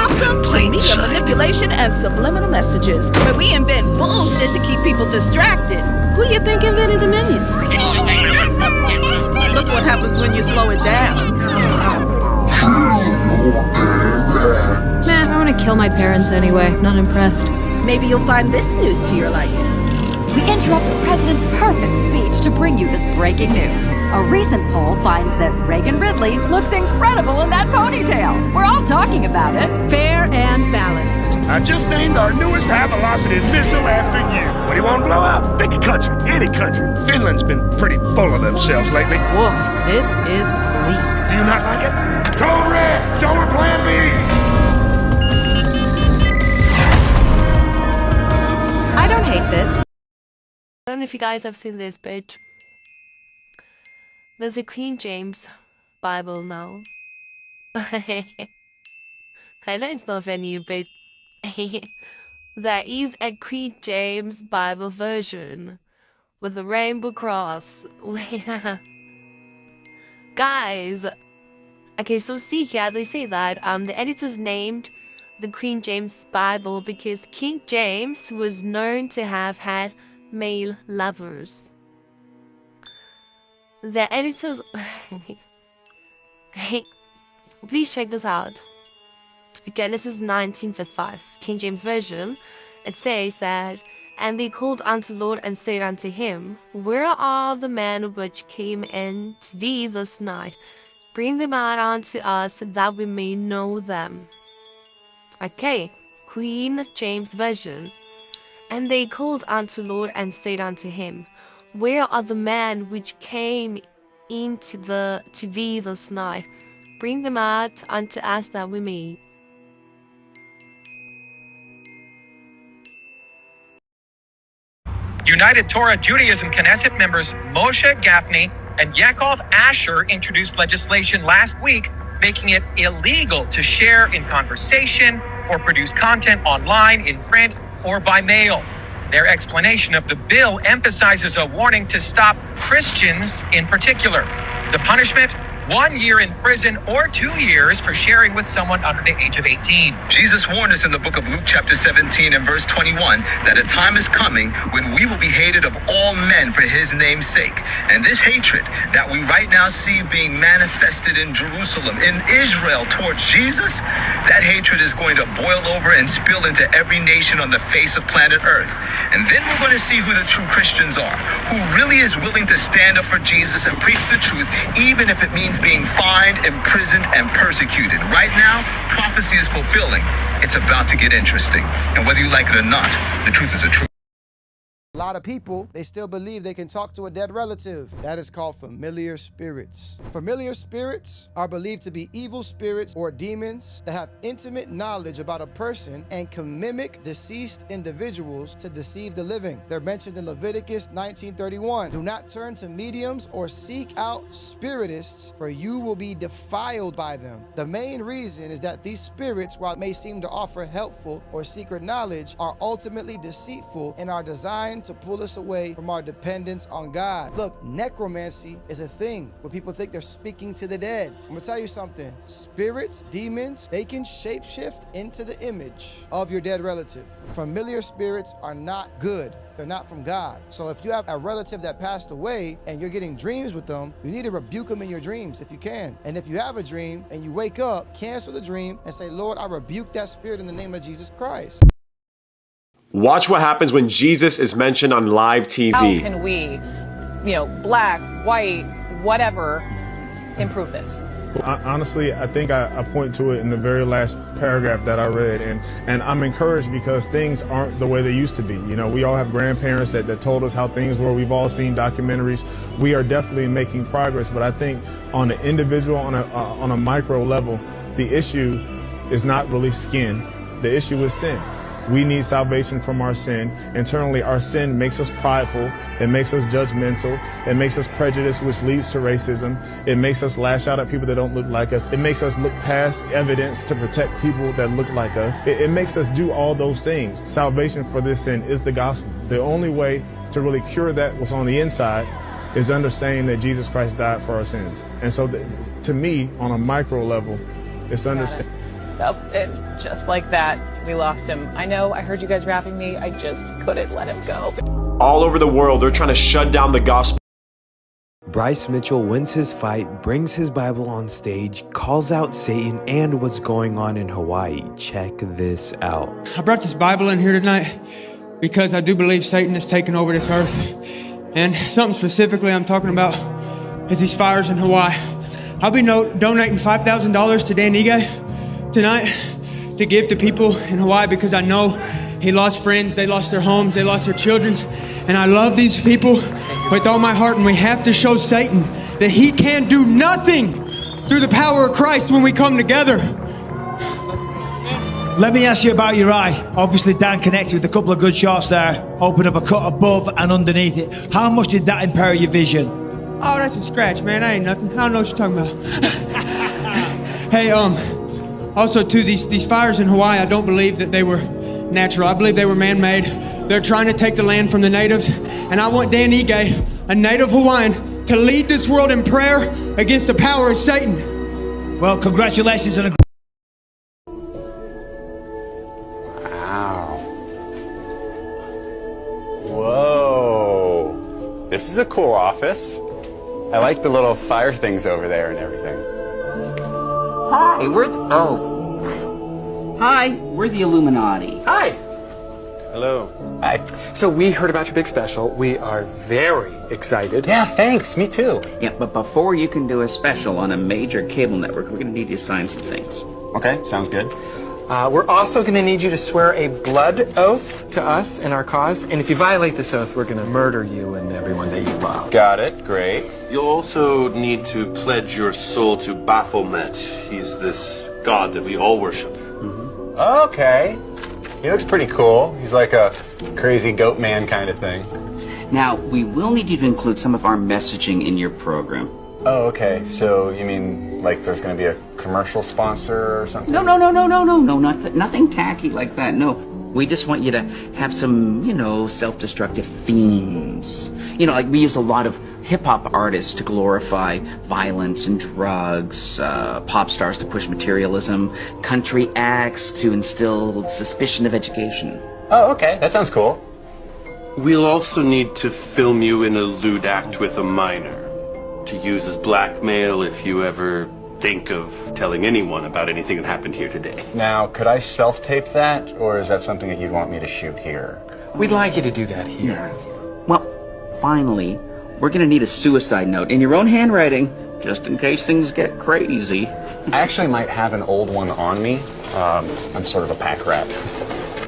Welcome to media manipulation and subliminal messages, where we invent bullshit to keep people distracted. Who do you think invented the minions? Look what happens when you slow it down. Man, I want to kill my parents anyway. Not impressed. Maybe you'll find this news to your liking. We interrupt the president's perfect speech to bring you this breaking news. A recent poll finds that Reagan Ridley looks incredible in that ponytail. We're all talking about it. Fair and balanced. I just named our newest high-velocity missile after you. What do you want to blow up? Pick a country, any country. Finland's been pretty full of themselves lately. Woof, this is bleak. Do you not like it? Code Red, show her Plan B. I don't hate this. I don't know if you guys have seen this, but there's a King James Bible now. I know it's not very new, but there is a King James Bible version with a rainbow cross. Guys, okay, so see here, they say that the editors named the King James Bible because King James was known to have had male lovers. The editors please check this out. Genesis 19 verse 5, King James Version. It says that, and they called unto the Lord and said unto him, where are the men which came in to thee this night? Bring them out unto us, that we may know them. Okay, Queen James Version. And they called unto Lord and said unto him, Where are the men which came into to thee this night? Bring them out unto us that we may. United Torah Judaism Knesset members Moshe Gafni and Yaakov Asher introduced legislation last week making it illegal to share in conversation or produce content online, in print, or by mail. Their explanation of the bill emphasizes a warning to stop Christians in particular. The punishment? 1 year in prison or 2 years for sharing with someone under the age of 18. Jesus warned us in the book of Luke chapter 17 and verse 21 that a time is coming when we will be hated of all men for his name's sake. And this hatred that we right now see being manifested in Jerusalem, in Israel towards Jesus, that hatred is going to boil over and spill into every nation on the face of planet Earth. And then we're going to see who the true Christians are, who really is willing to stand up for Jesus and preach the truth, even if it means being fined, imprisoned, and persecuted. Right now, prophecy is fulfilling. It's about to get interesting. And whether you like it or not, the truth is the truth. A lot of people, they still believe they can talk to a dead relative. That is called familiar spirits. Familiar spirits are believed to be evil spirits or demons that have intimate knowledge about a person and can mimic deceased individuals to deceive the living. They're mentioned in Leviticus 19:31. Do not turn to mediums or seek out spiritists, for you will be defiled by them. The main reason is that these spirits, while it may seem to offer helpful or secret knowledge, are ultimately deceitful and are designed to pull us away from our dependence on God. Look, necromancy is a thing where people think they're speaking to the dead. I'm gonna tell you something. Spirits, demons, they can shapeshift into the image of your dead relative. Familiar spirits are not good. They're not from God. So if you have a relative that passed away and you're getting dreams with them, you need to rebuke them in your dreams if you can. And if you have a dream and you wake up, cancel the dream and say, Lord, I rebuke that spirit in the name of Jesus Christ. Watch what happens when Jesus is mentioned on live TV. How can we, black, white, whatever, improve this? Honestly, I think I point to it in the very last paragraph that I read, and I'm encouraged because things aren't the way they used to be. We all have grandparents that told us how things were. We've all seen documentaries. We are definitely making progress, but I think on the individual, on a micro level, the issue is not really skin. The issue is sin. We need salvation from our sin. Internally, our sin makes us prideful. It makes us judgmental. It makes us prejudiced, which leads to racism. It makes us lash out at people that don't look like us. It makes us look past evidence to protect people that look like us. It makes us do all those things. Salvation for this sin is the gospel. The only way to really cure that what's on the inside is understanding that Jesus Christ died for our sins. And so to me, on a micro level, it's understanding. And just like that, we lost him. I know, I heard you guys rapping me. I just couldn't let him go. All over the world, they're trying to shut down the gospel. Bryce Mitchell wins his fight, brings his Bible on stage, calls out Satan and what's going on in Hawaii. Check this out. I brought this Bible in here tonight because I do believe Satan has taken over this earth. And something specifically I'm talking about is these fires in Hawaii. I'll be donating $5,000 to Dan Ige tonight to give to people in Hawaii because I know he lost friends, they lost their homes, they lost their children, and I love these people with all my heart, and we have to show Satan that he can do nothing through the power of Christ when we come together. Let me ask you about your eye. Obviously Dan connected with a couple of good shots there, opened up a cut above and underneath it. How much did that impair your vision? Oh, that's a scratch, man. That ain't nothing. I don't know what you're talking about. Hey, also, too, these fires in Hawaii, I don't believe that they were natural. I believe they were man-made. They're trying to take the land from the natives. And I want Dan Ige, a native Hawaiian, to lead this world in prayer against the power of Satan. Well, congratulations on a... Wow. Whoa. This is a cool office. I like the little fire things over there and everything. Hi, we're the Illuminati. Hi. Hello. Hi. So we heard about your big special. We are very excited. Yeah, thanks. Me too. Yeah, but before you can do a special on a major cable network, we're going to need you to sign some things. Okay, sounds good. We're also going to need you to swear a blood oath to us and our cause. And if you violate this oath, we're going to murder you and everyone that you love. Got it. Great. You'll also need to pledge your soul to Baphomet. He's this god that we all worship. Okay. He looks pretty cool. He's like a crazy goat man kind of thing. Now, we will need you to include some of our messaging in your program. Oh, okay. So you mean like there's going to be a commercial sponsor or something? No, nothing tacky like that. No, we just want you to have some, self-destructive themes. Like we use a lot of hip-hop artists to glorify violence and drugs, pop stars to push materialism, country acts to instill suspicion of education. Oh, okay. That sounds cool. We'll also need to film you in a lewd act with a minor to use as blackmail if you ever think of telling anyone about anything that happened here today. Now, could I self-tape that, or is that something that you'd want me to shoot here? We'd like you to do that here. Yeah. Well, finally, we're going to need a suicide note in your own handwriting, just in case things get crazy. I actually might have an old one on me. I'm sort of a pack rat.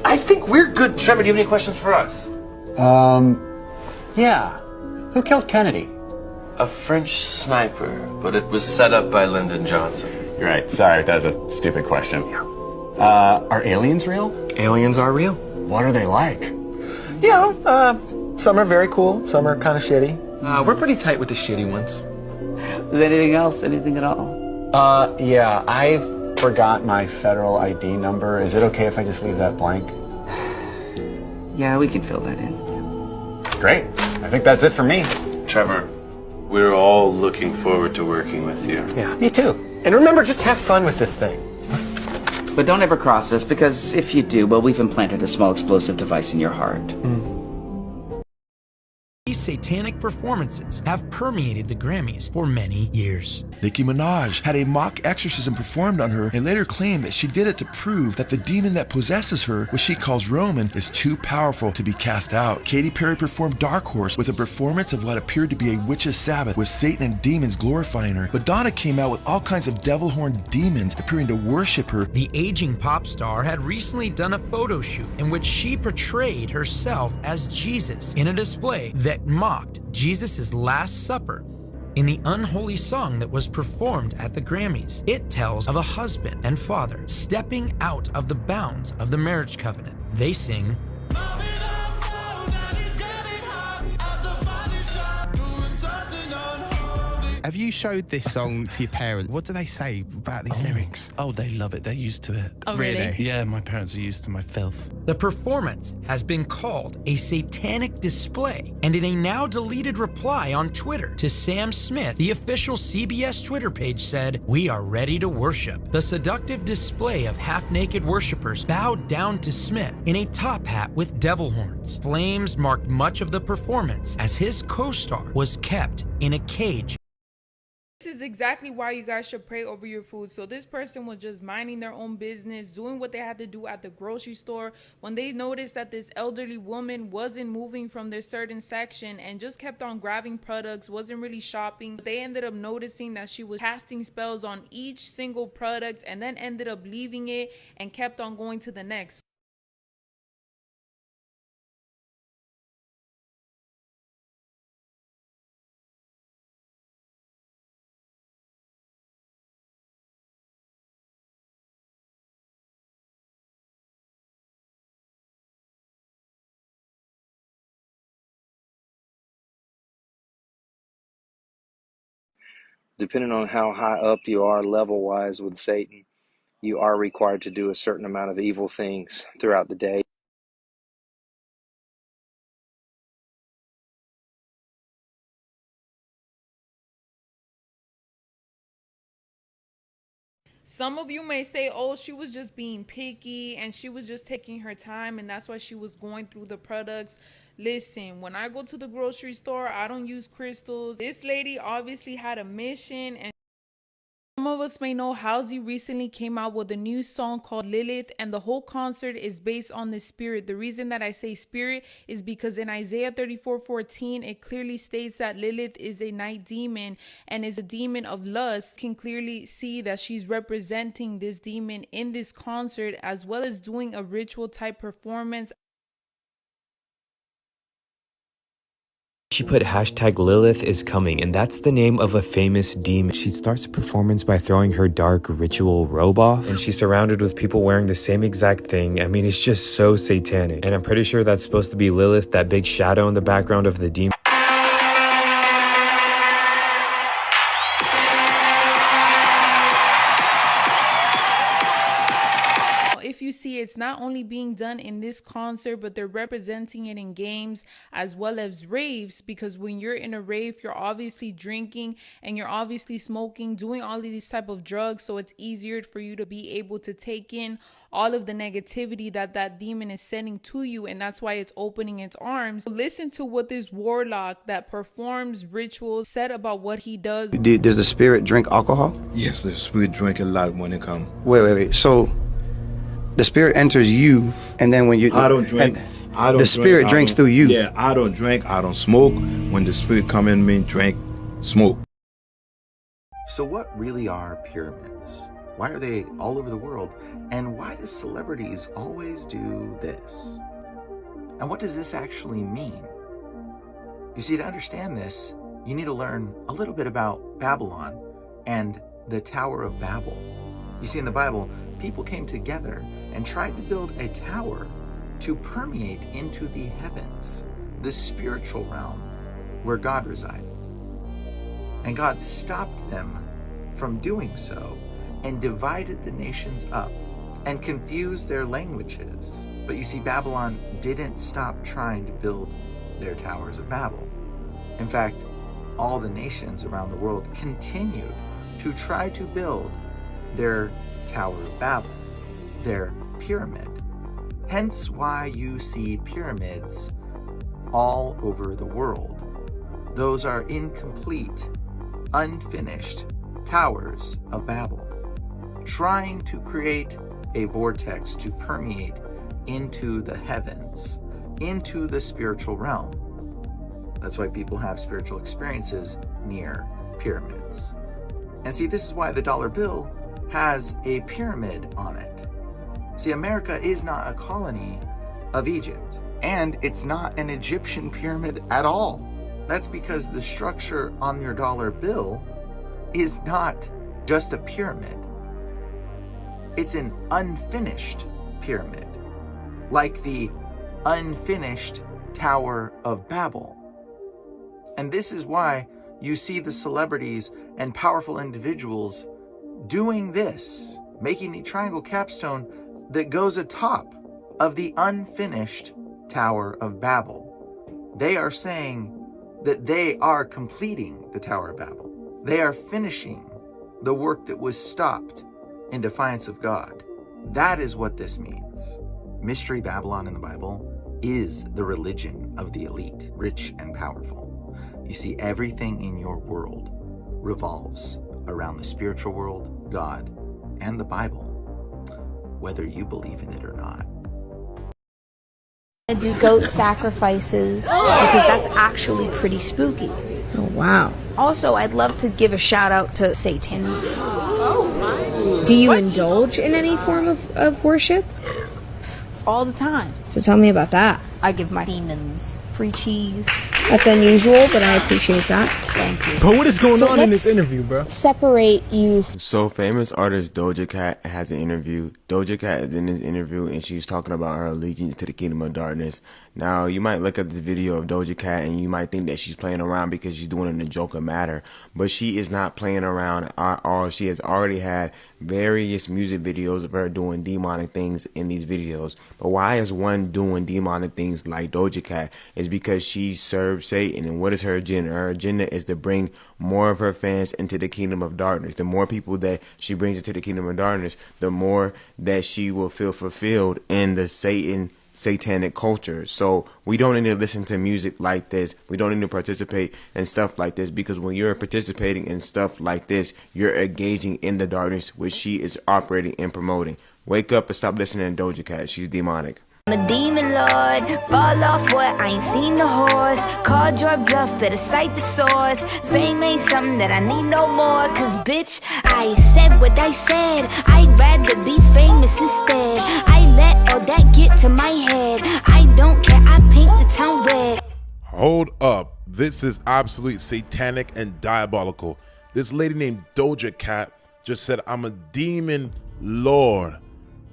I think we're good. Trevor, do you have any questions for us? Yeah. Who killed Kennedy? A French sniper, but it was set up by Lyndon Johnson. You're right. Sorry, that was a stupid question. Are aliens real? Aliens are real. What are they like? Some are very cool, some are kind of shitty. We're pretty tight with the shitty ones. Is there anything else? Anything at all? Yeah, I forgot my federal ID number. Is it okay if I just leave that blank? Yeah, we can fill that in. Great. I think that's it for me. Trevor, we're all looking forward to working with you. Yeah, me too. And remember, just have fun with this thing. But don't ever cross us, because if you do, well, we've implanted a small explosive device in your heart. These satanic performances have permeated the Grammys for many years. Nicki Minaj had a mock exorcism performed on her and later claimed that she did it to prove that the demon that possesses her, which she calls Roman, is too powerful to be cast out. Katy Perry performed Dark Horse with a performance of what appeared to be a witch's Sabbath with Satan and demons glorifying her. Madonna came out with all kinds of devil-horned demons appearing to worship her. The aging pop star had recently done a photo shoot in which she portrayed herself as Jesus in a display that mocked Jesus' Last Supper in the unholy song that was performed at the Grammys. It tells of a husband and father stepping out of the bounds of the marriage covenant. They sing, Have you showed this song to your parents? What do they say about these lyrics? Oh, they love it. They're used to it. Oh, really? Yeah, my parents are used to my filth. The performance has been called a satanic display, and in a now deleted reply on Twitter to Sam Smith, the official CBS Twitter page said, "We are ready to worship." The seductive display of half-naked worshipers bowed down to Smith in a top hat with devil horns. Flames marked much of the performance as his co-star was kept in a cage. This is exactly why you guys should pray over your food. So this person was just minding their own business, doing what they had to do at the grocery store. When they noticed that this elderly woman wasn't moving from their certain section and just kept on grabbing products, wasn't really shopping, they ended up noticing that she was casting spells on each single product and then ended up leaving it and kept on going to the next. Depending on how high up you are level-wise with Satan, you are required to do a certain amount of evil things throughout the day. Some of you may say, oh, she was just being picky and she was just taking her time and that's why she was going through the products. Listen, when I go to the grocery store, I don't use crystals. This lady obviously had a mission and Some of us may know Halsey recently came out with a new song called Lilith, and the whole concert is based on the spirit. The reason that I say spirit is because in Isaiah 34:14, it clearly states that Lilith is a night demon and is a demon of lust. You can clearly see that she's representing this demon in this concert, as well as doing a ritual type performance. She put hashtag Lilith is coming, and that's the name of a famous demon. She starts the performance by throwing her dark ritual robe off, and she's surrounded with people wearing the same exact thing. I mean, it's just so satanic. And I'm pretty sure that's supposed to be Lilith, that big shadow in the background of the demon. If you see, it's not only being done in this concert, but they're representing it in games as well as raves, because when you're in a rave, you're obviously drinking and you're obviously smoking, doing all of these type of drugs, so it's easier for you to be able to take in all of the negativity that that demon is sending to you, and that's why it's opening its arms. Listen to what this warlock that performs rituals said about what he does. Does the spirit drink alcohol? Yes, the spirit drink a lot when it comes. Wait. So the spirit enters you, and then when you... I don't drink. The spirit drinks through you. Yeah, I don't drink. I don't smoke. When the spirit come in me, drink, smoke. So what really are pyramids? Why are they all over the world? And why do celebrities always do this? And what does this actually mean? You see, to understand this, you need to learn a little bit about Babylon and the Tower of Babel. You see, in the Bible, people came together and tried to build a tower to permeate into the heavens, the spiritual realm where God resided. And God stopped them from doing so and divided the nations up and confused their languages. But you see, Babylon didn't stop trying to build their towers of Babel. In fact, all the nations around the world continued to try to build their Tower of Babel, their pyramid. Hence why you see pyramids all over the world. Those are incomplete, unfinished towers of Babel, trying to create a vortex to permeate into the heavens, into the spiritual realm. That's why people have spiritual experiences near pyramids. And see, this is why the dollar bill has a pyramid on it. See, America is not a colony of Egypt, and it's not an Egyptian pyramid at all. That's because the structure on your dollar bill is not just a pyramid. It's an unfinished pyramid, like the unfinished Tower of Babel. And this is why you see the celebrities and powerful individuals doing this, making the triangle capstone that goes atop of the unfinished Tower of Babel. They are saying that they are completing the Tower of Babel. They are finishing the work that was stopped in defiance of God. That is what this means. Mystery Babylon in the Bible is the religion of the elite, rich and powerful. You see, everything in your world revolves around the spiritual world, God, and the Bible, whether you believe in it or not. I do goat sacrifices because that's actually pretty spooky. Oh, wow. Also, I'd love to give a shout out to Satan. Do you indulge in any form of worship? All the time. So tell me about that. I give my demons free cheese. That's unusual, but I appreciate that. Thank you. But what is going on in this interview, bro? Separate you. So famous artist Doja Cat has an interview. Doja Cat is in this interview and she's talking about her allegiance to the kingdom of darkness. Now, you might look at this video of Doja Cat and you might think that she's playing around because she's doing it in a joker matter. But she is not playing around at all. She has already had various music videos of her doing demonic things in these videos. But why is one doing demonic things like Doja Cat? Is because she serves Satan. And what is her agenda? Her agenda is to bring more of her fans into the kingdom of darkness. The more people that she brings into the kingdom of darkness, the more that she will feel fulfilled in the Satan satanic culture. So we don't need to listen to music like this. We don't need to participate in stuff like this, because when you're participating in stuff like this, you're engaging in the darkness which she is operating and promoting. Wake up and stop listening to Doja Cat. She's demonic. I'm a demon lord, fall off what? I ain't seen the horse. Called your bluff, better cite the source. Fame ain't something that I need no more. Cause bitch, I said what I said. I'd rather be famous instead. I let all that get to my head. I don't care, I paint the town red. Hold up. This is absolutely satanic and diabolical. This lady named Doja Cat just said, I'm a demon lord.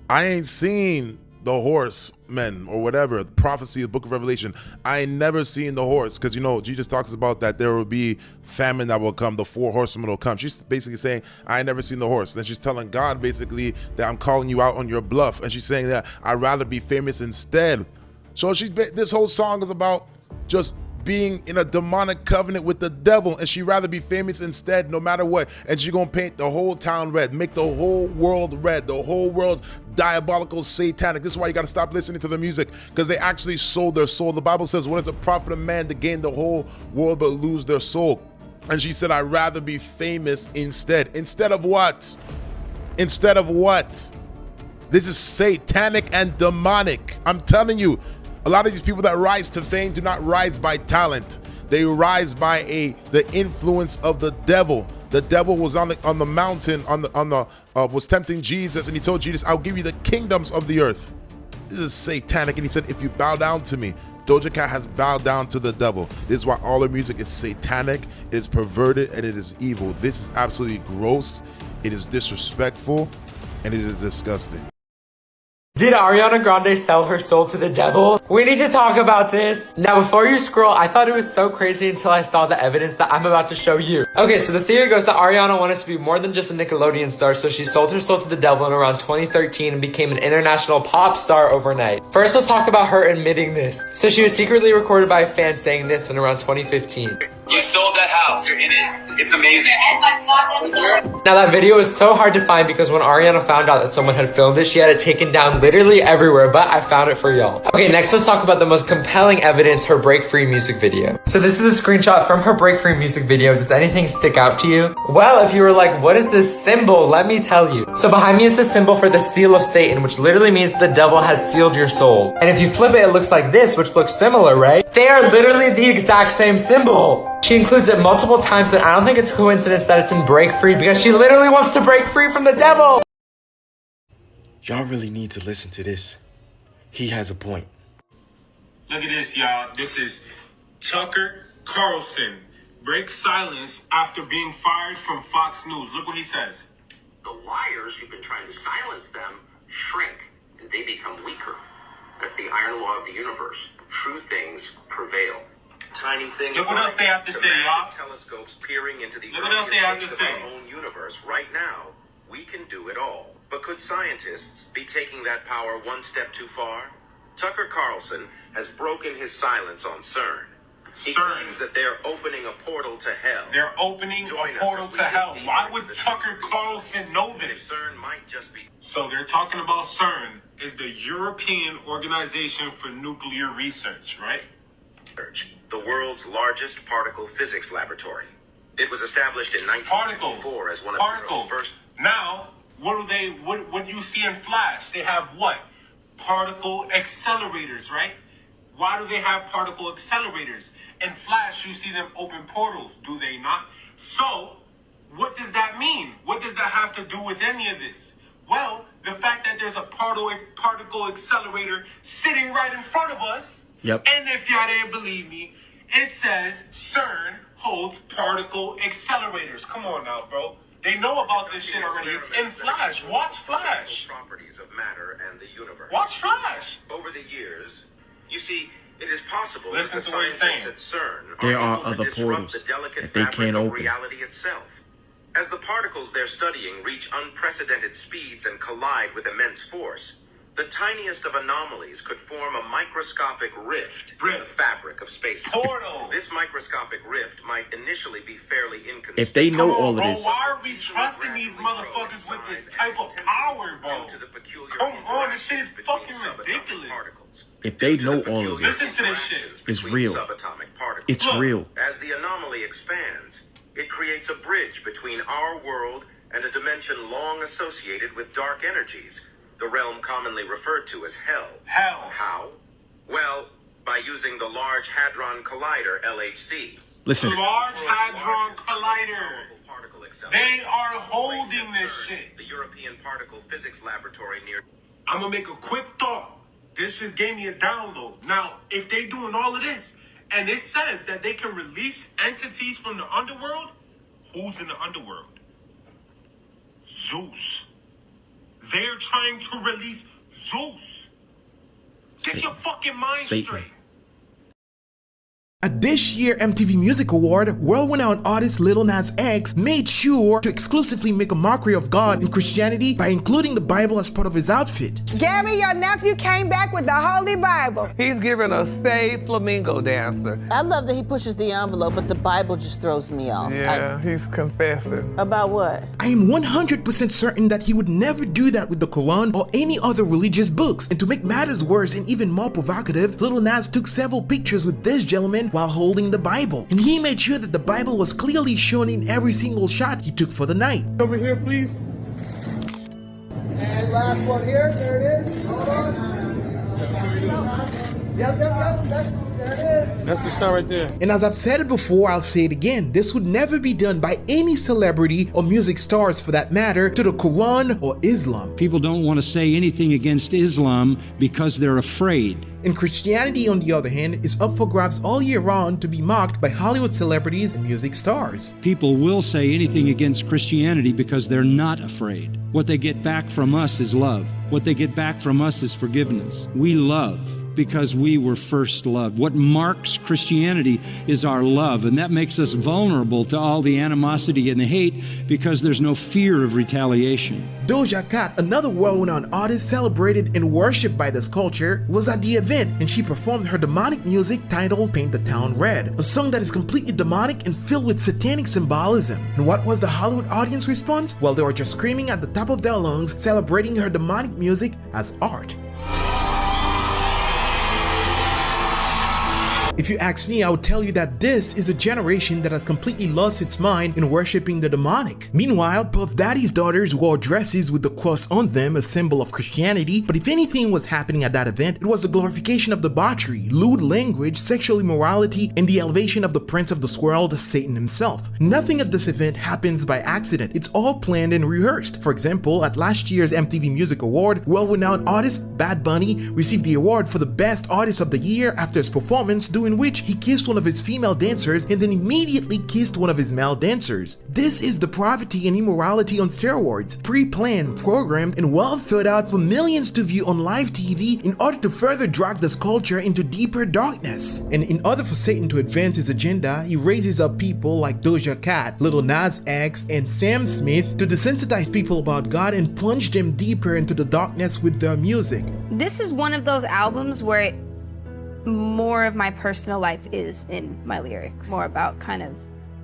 I ain't seen the horsemen or whatever, the prophecy of the book of Revelation. I ain't never seen the horse, because you know Jesus talks about that there will be famine that will come, the 4 horsemen will come. She's basically saying, I ain't never seen the horse. Then she's telling God basically that I'm calling you out on your bluff, and she's saying that I'd rather be famous instead. So this whole song is about just being in a demonic covenant with the devil, and she'd rather be famous instead no matter what. And she's gonna paint the whole town red, make the whole world red, the whole world diabolical, satanic. This is why you gotta stop listening to the music, because they actually sold their soul. The Bible says, what is a profit of man to gain the whole world but lose their soul? And she said, I'd rather be famous instead. Instead of what? Instead of what? This is satanic and demonic. I'm telling you, a lot of these people that rise to fame do not rise by talent. They rise by the influence of the devil. The devil was on the mountain was tempting Jesus, and he told Jesus, I'll give you the kingdoms of the earth. This is satanic. And he said, if you bow down to me. Doja Cat has bowed down to the devil. This is why all her music is satanic, it is perverted, and it is evil. This is absolutely gross. It is disrespectful, and it is disgusting. Did Ariana Grande sell her soul to the devil? We need to talk about this. Now, before you scroll, I thought it was so crazy until I saw the evidence that I'm about to show you. Okay, so the theory goes that Ariana wanted to be more than just a Nickelodeon star, so she sold her soul to the devil in around 2013 and became an international pop star overnight. First, let's talk about her admitting this. So she was secretly recorded by a fan saying this in around 2015. You sold that house. You're in it. It's amazing. Now that video is so hard to find because when Ariana found out that someone had filmed it, she had it taken down literally everywhere, but I found it for y'all. Okay, next let's talk about the most compelling evidence, her Break Free music video. So this is a screenshot from her Break Free music video. Does anything stick out to you? Well, if you were like, what is this symbol? Let me tell you. So behind me is the symbol for the seal of Satan, which literally means the devil has sealed your soul. And if you flip it, it looks like this, which looks similar, right? They are literally the exact same symbol. She includes it multiple times, and I don't think it's a coincidence that it's in Break Free because she literally wants to break free from the devil. Y'all really need to listen to this. He has a point. Look at this, y'all. This is Tucker Carlson breaks silence after being fired from Fox News. Look what he says. The liars who've been trying to silence them shrink, and they become weaker. That's the iron law of the universe. True things prevail. Tiny thing. Look what else they have to say, y'all. Telescopes peering into the Look what else they have to of say. our own universe. Right now, we can do it all. But could scientists be taking that power one step too far? Tucker Carlson has broken his silence on CERN. He claims that they're opening a portal to hell. They're opening a portal to hell. Why would Tucker Carlson know this? CERN might just be... So they're talking about CERN is the European Organization for Nuclear Research, right? The world's largest particle physics laboratory. It was established in 1954 as one of the world's first... Now, what do you see in Flash? They have what? Particle accelerators, right? Why do they have particle accelerators? In Flash, you see them open portals, do they not? So, what does that mean? What does that have to do with any of this? Well, the fact that there's a particle accelerator sitting right in front of us. Yep. And if y'all didn't believe me, it says CERN holds particle accelerators. Come on now, bro. They know about this shit already. It's in Flash. Watch Flash. Properties of matter and the universe. Watch Flash. Over the years, you see, it is possible Listen that the to what he's scientists at CERN There are able to other disrupt portals the delicate that they fabric can't of open. reality itself. As the particles they're studying reach unprecedented speeds and collide with immense force, The tiniest of anomalies could form a microscopic rift in the fabric of space-time. This microscopic rift might initially be fairly inconspicuous. If they know all of this, Why are we trusting these motherfuckers with this type of power, bro? Come on, this shit is fucking ridiculous. if they know all of this, Listen to this shit. it's real. It's real. As the anomaly expands, it creates a bridge between our world and a dimension long associated with dark energies, the realm commonly referred to as hell. Hell. How? Well, by using the Large Hadron Collider, LHC. Listen. Large Hadron Collider. They are holding this shit. The European Particle Physics Laboratory near... I'm gonna make a quick thought. This just gave me a download. Now, if they doing all of this, and it says that they can release entities from the underworld, who's in the underworld? Zeus. They're trying to release Zeus. Get your fucking mind straight. At this year's MTV Music Award, world-renowned artist Lil Nas X made sure to exclusively make a mockery of God and Christianity by including the Bible as part of his outfit. Gabby, your nephew came back with the Holy Bible. He's giving a saved flamingo dancer. I love that he pushes the envelope, but the Bible just throws me off. Yeah, he's confessing. About what? I am 100% certain that he would never do that with the Quran or any other religious books. And to make matters worse and even more provocative, Lil Nas took several pictures with this gentleman while holding the Bible. And he made sure that the Bible was clearly shown in every single shot he took for the night. Over here, please. And last one here, there it is. Hold on. Yep, there it is. That's the shot right there. And as I've said it before, I'll say it again. This would never be done by any celebrity or music stars for that matter to the Quran or Islam. People don't want to say anything against Islam because they're afraid. And Christianity, on the other hand, is up for grabs all year round to be mocked by Hollywood celebrities and music stars. People will say anything against Christianity because they're not afraid. What they get back from us is love. What they get back from us is forgiveness. We love because we were first loved. What marks Christianity is our love, and that makes us vulnerable to all the animosity and the hate because there's no fear of retaliation. Doja Cat, another world-renowned artist celebrated and worshipped by this culture, was at the event and she performed her demonic music titled Paint the Town Red, a song that is completely demonic and filled with satanic symbolism. And what was the Hollywood audience response? Well, they were just screaming at the top of their lungs, celebrating her demonic music as art. If you ask me, I would tell you that this is a generation that has completely lost its mind in worshipping the demonic. Meanwhile, Puff Daddy's daughters wore dresses with the cross on them, a symbol of Christianity, but if anything was happening at that event, it was the glorification of debauchery, lewd language, sexual immorality, and the elevation of the prince of this world, Satan himself. Nothing at this event happens by accident. It's all planned and rehearsed. For example, at last year's MTV Music Award, world-renowned artist Bad Bunny received the award for the Best Artist of the Year after his performance during which he kissed one of his female dancers and then immediately kissed one of his male dancers. This is depravity and immorality on steroids, pre-planned, programmed, and well thought out for millions to view on live TV in order to further drag this culture into deeper darkness. And in order for Satan to advance his agenda, he raises up people like Doja Cat, Lil Nas X, and Sam Smith to desensitize people about God and plunge them deeper into the darkness with their music. This is one of those albums where more of my personal life is in my lyrics, more about kind of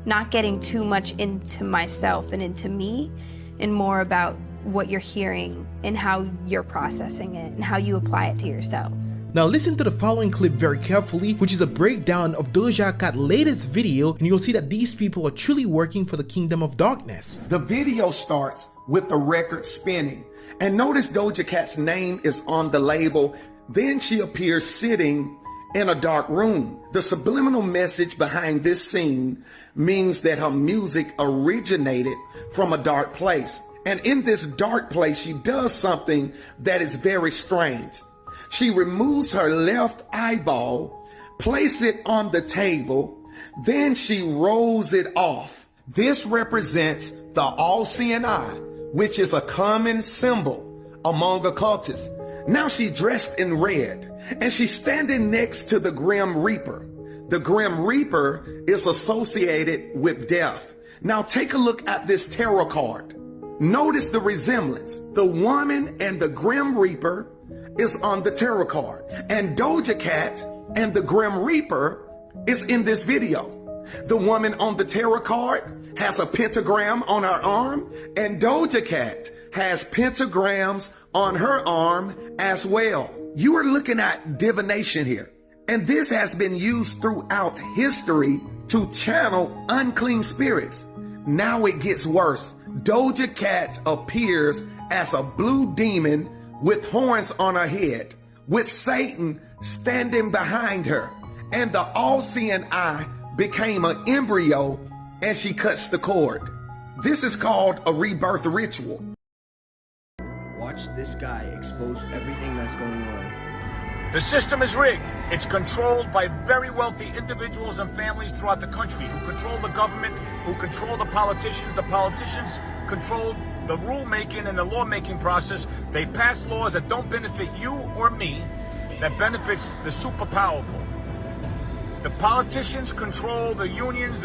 not getting too much into myself and into me, and more about what you're hearing and how you're processing it and how you apply it to yourself. Now listen to the following clip very carefully, which is a breakdown of Doja Cat's latest video, and you'll see that these people are truly working for the kingdom of darkness. The video starts with the record spinning, and notice Doja Cat's name is on the label. Then she appears sitting in a dark room. The subliminal message behind this scene means that her music originated from a dark place. And in this dark place, she does something that is very strange. She removes her left eyeball, places it on the table, then she rolls it off. This represents the all-seeing eye, which is a common symbol among occultists. Now she's dressed in red, and she's standing next to the Grim Reaper. The Grim Reaper is associated with death. Now take a look at this tarot card. Notice the resemblance. The woman and the Grim Reaper is on the tarot card. And Doja Cat and the Grim Reaper is in this video. The woman on the tarot card has a pentagram on her arm, and Doja Cat has pentagrams on her arm as well. You are looking at divination here. And this has been used throughout history to channel unclean spirits. Now it gets worse. Doja Cat appears as a blue demon with horns on her head, with Satan standing behind her. And the all-seeing eye became an embryo, and she cuts the cord. This is called a rebirth ritual. Watch this guy expose everything that's going on. The system is rigged. It's controlled by very wealthy individuals and families throughout the country who control the government, who control the politicians. The politicians control the rulemaking and the lawmaking process. They pass laws that don't benefit you or me, that benefits the super powerful. The politicians control the unions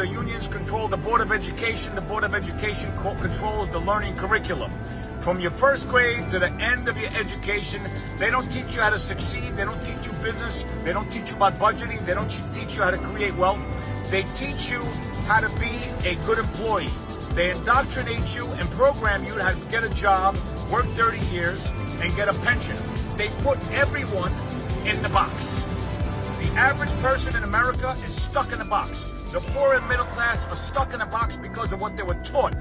control the Board of Education controls the learning curriculum. From your first grade to the end of your education, they don't teach you how to succeed, they don't teach you business, they don't teach you about budgeting, they don't teach you how to create wealth. They teach you how to be a good employee. They indoctrinate you and program you to get a job, work 30 years, and get a pension. They put everyone in the box. The average person in America is stuck in a box. The poor and middle class are stuck in a box because of what they were taught.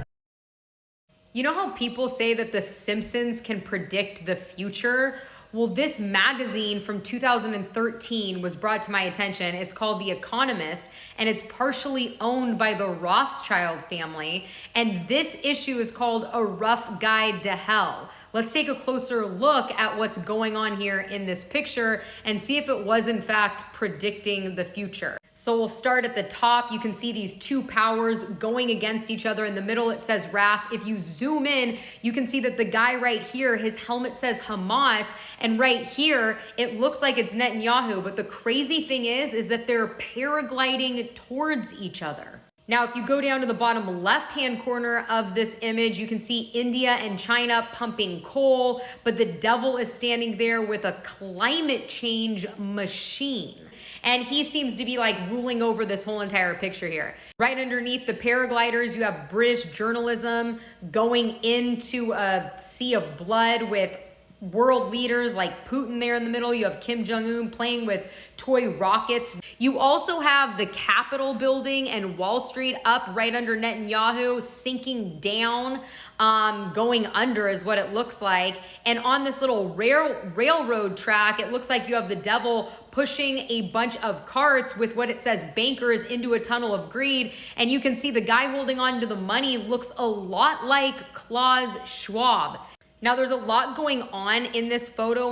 You know how people say that The Simpsons can predict the future? Well, this magazine from 2013 was brought to my attention. It's called The Economist, and it's partially owned by the Rothschild family. And this issue is called A Rough Guide to Hell. Let's take a closer look at what's going on here in this picture and see if it was in fact predicting the future. So we'll start at the top. You can see these two powers going against each other. In the middle, it says Wrath. If you zoom in, you can see that the guy right here, his helmet says Hamas, and right here, it looks like it's Netanyahu. But the crazy thing is that they're paragliding towards each other. Now, if you go down to the bottom left-hand corner of this image, you can see India and China pumping coal, but the devil is standing there with a climate change machine. And he seems to be like ruling over this whole entire picture here. Right underneath the paragliders, you have British journalism going into a sea of blood with world leaders like Putin there in the middle. You have Kim Jong-un playing with toy rockets. You also have the Capitol building and Wall Street up right under Netanyahu, sinking down, going under is what it looks like. And on this little railroad track, it looks like you have the devil pushing a bunch of carts with what it says bankers into a tunnel of greed. And you can see the guy holding on to the money looks a lot like Klaus Schwab. Now, there's a lot going on in this photo.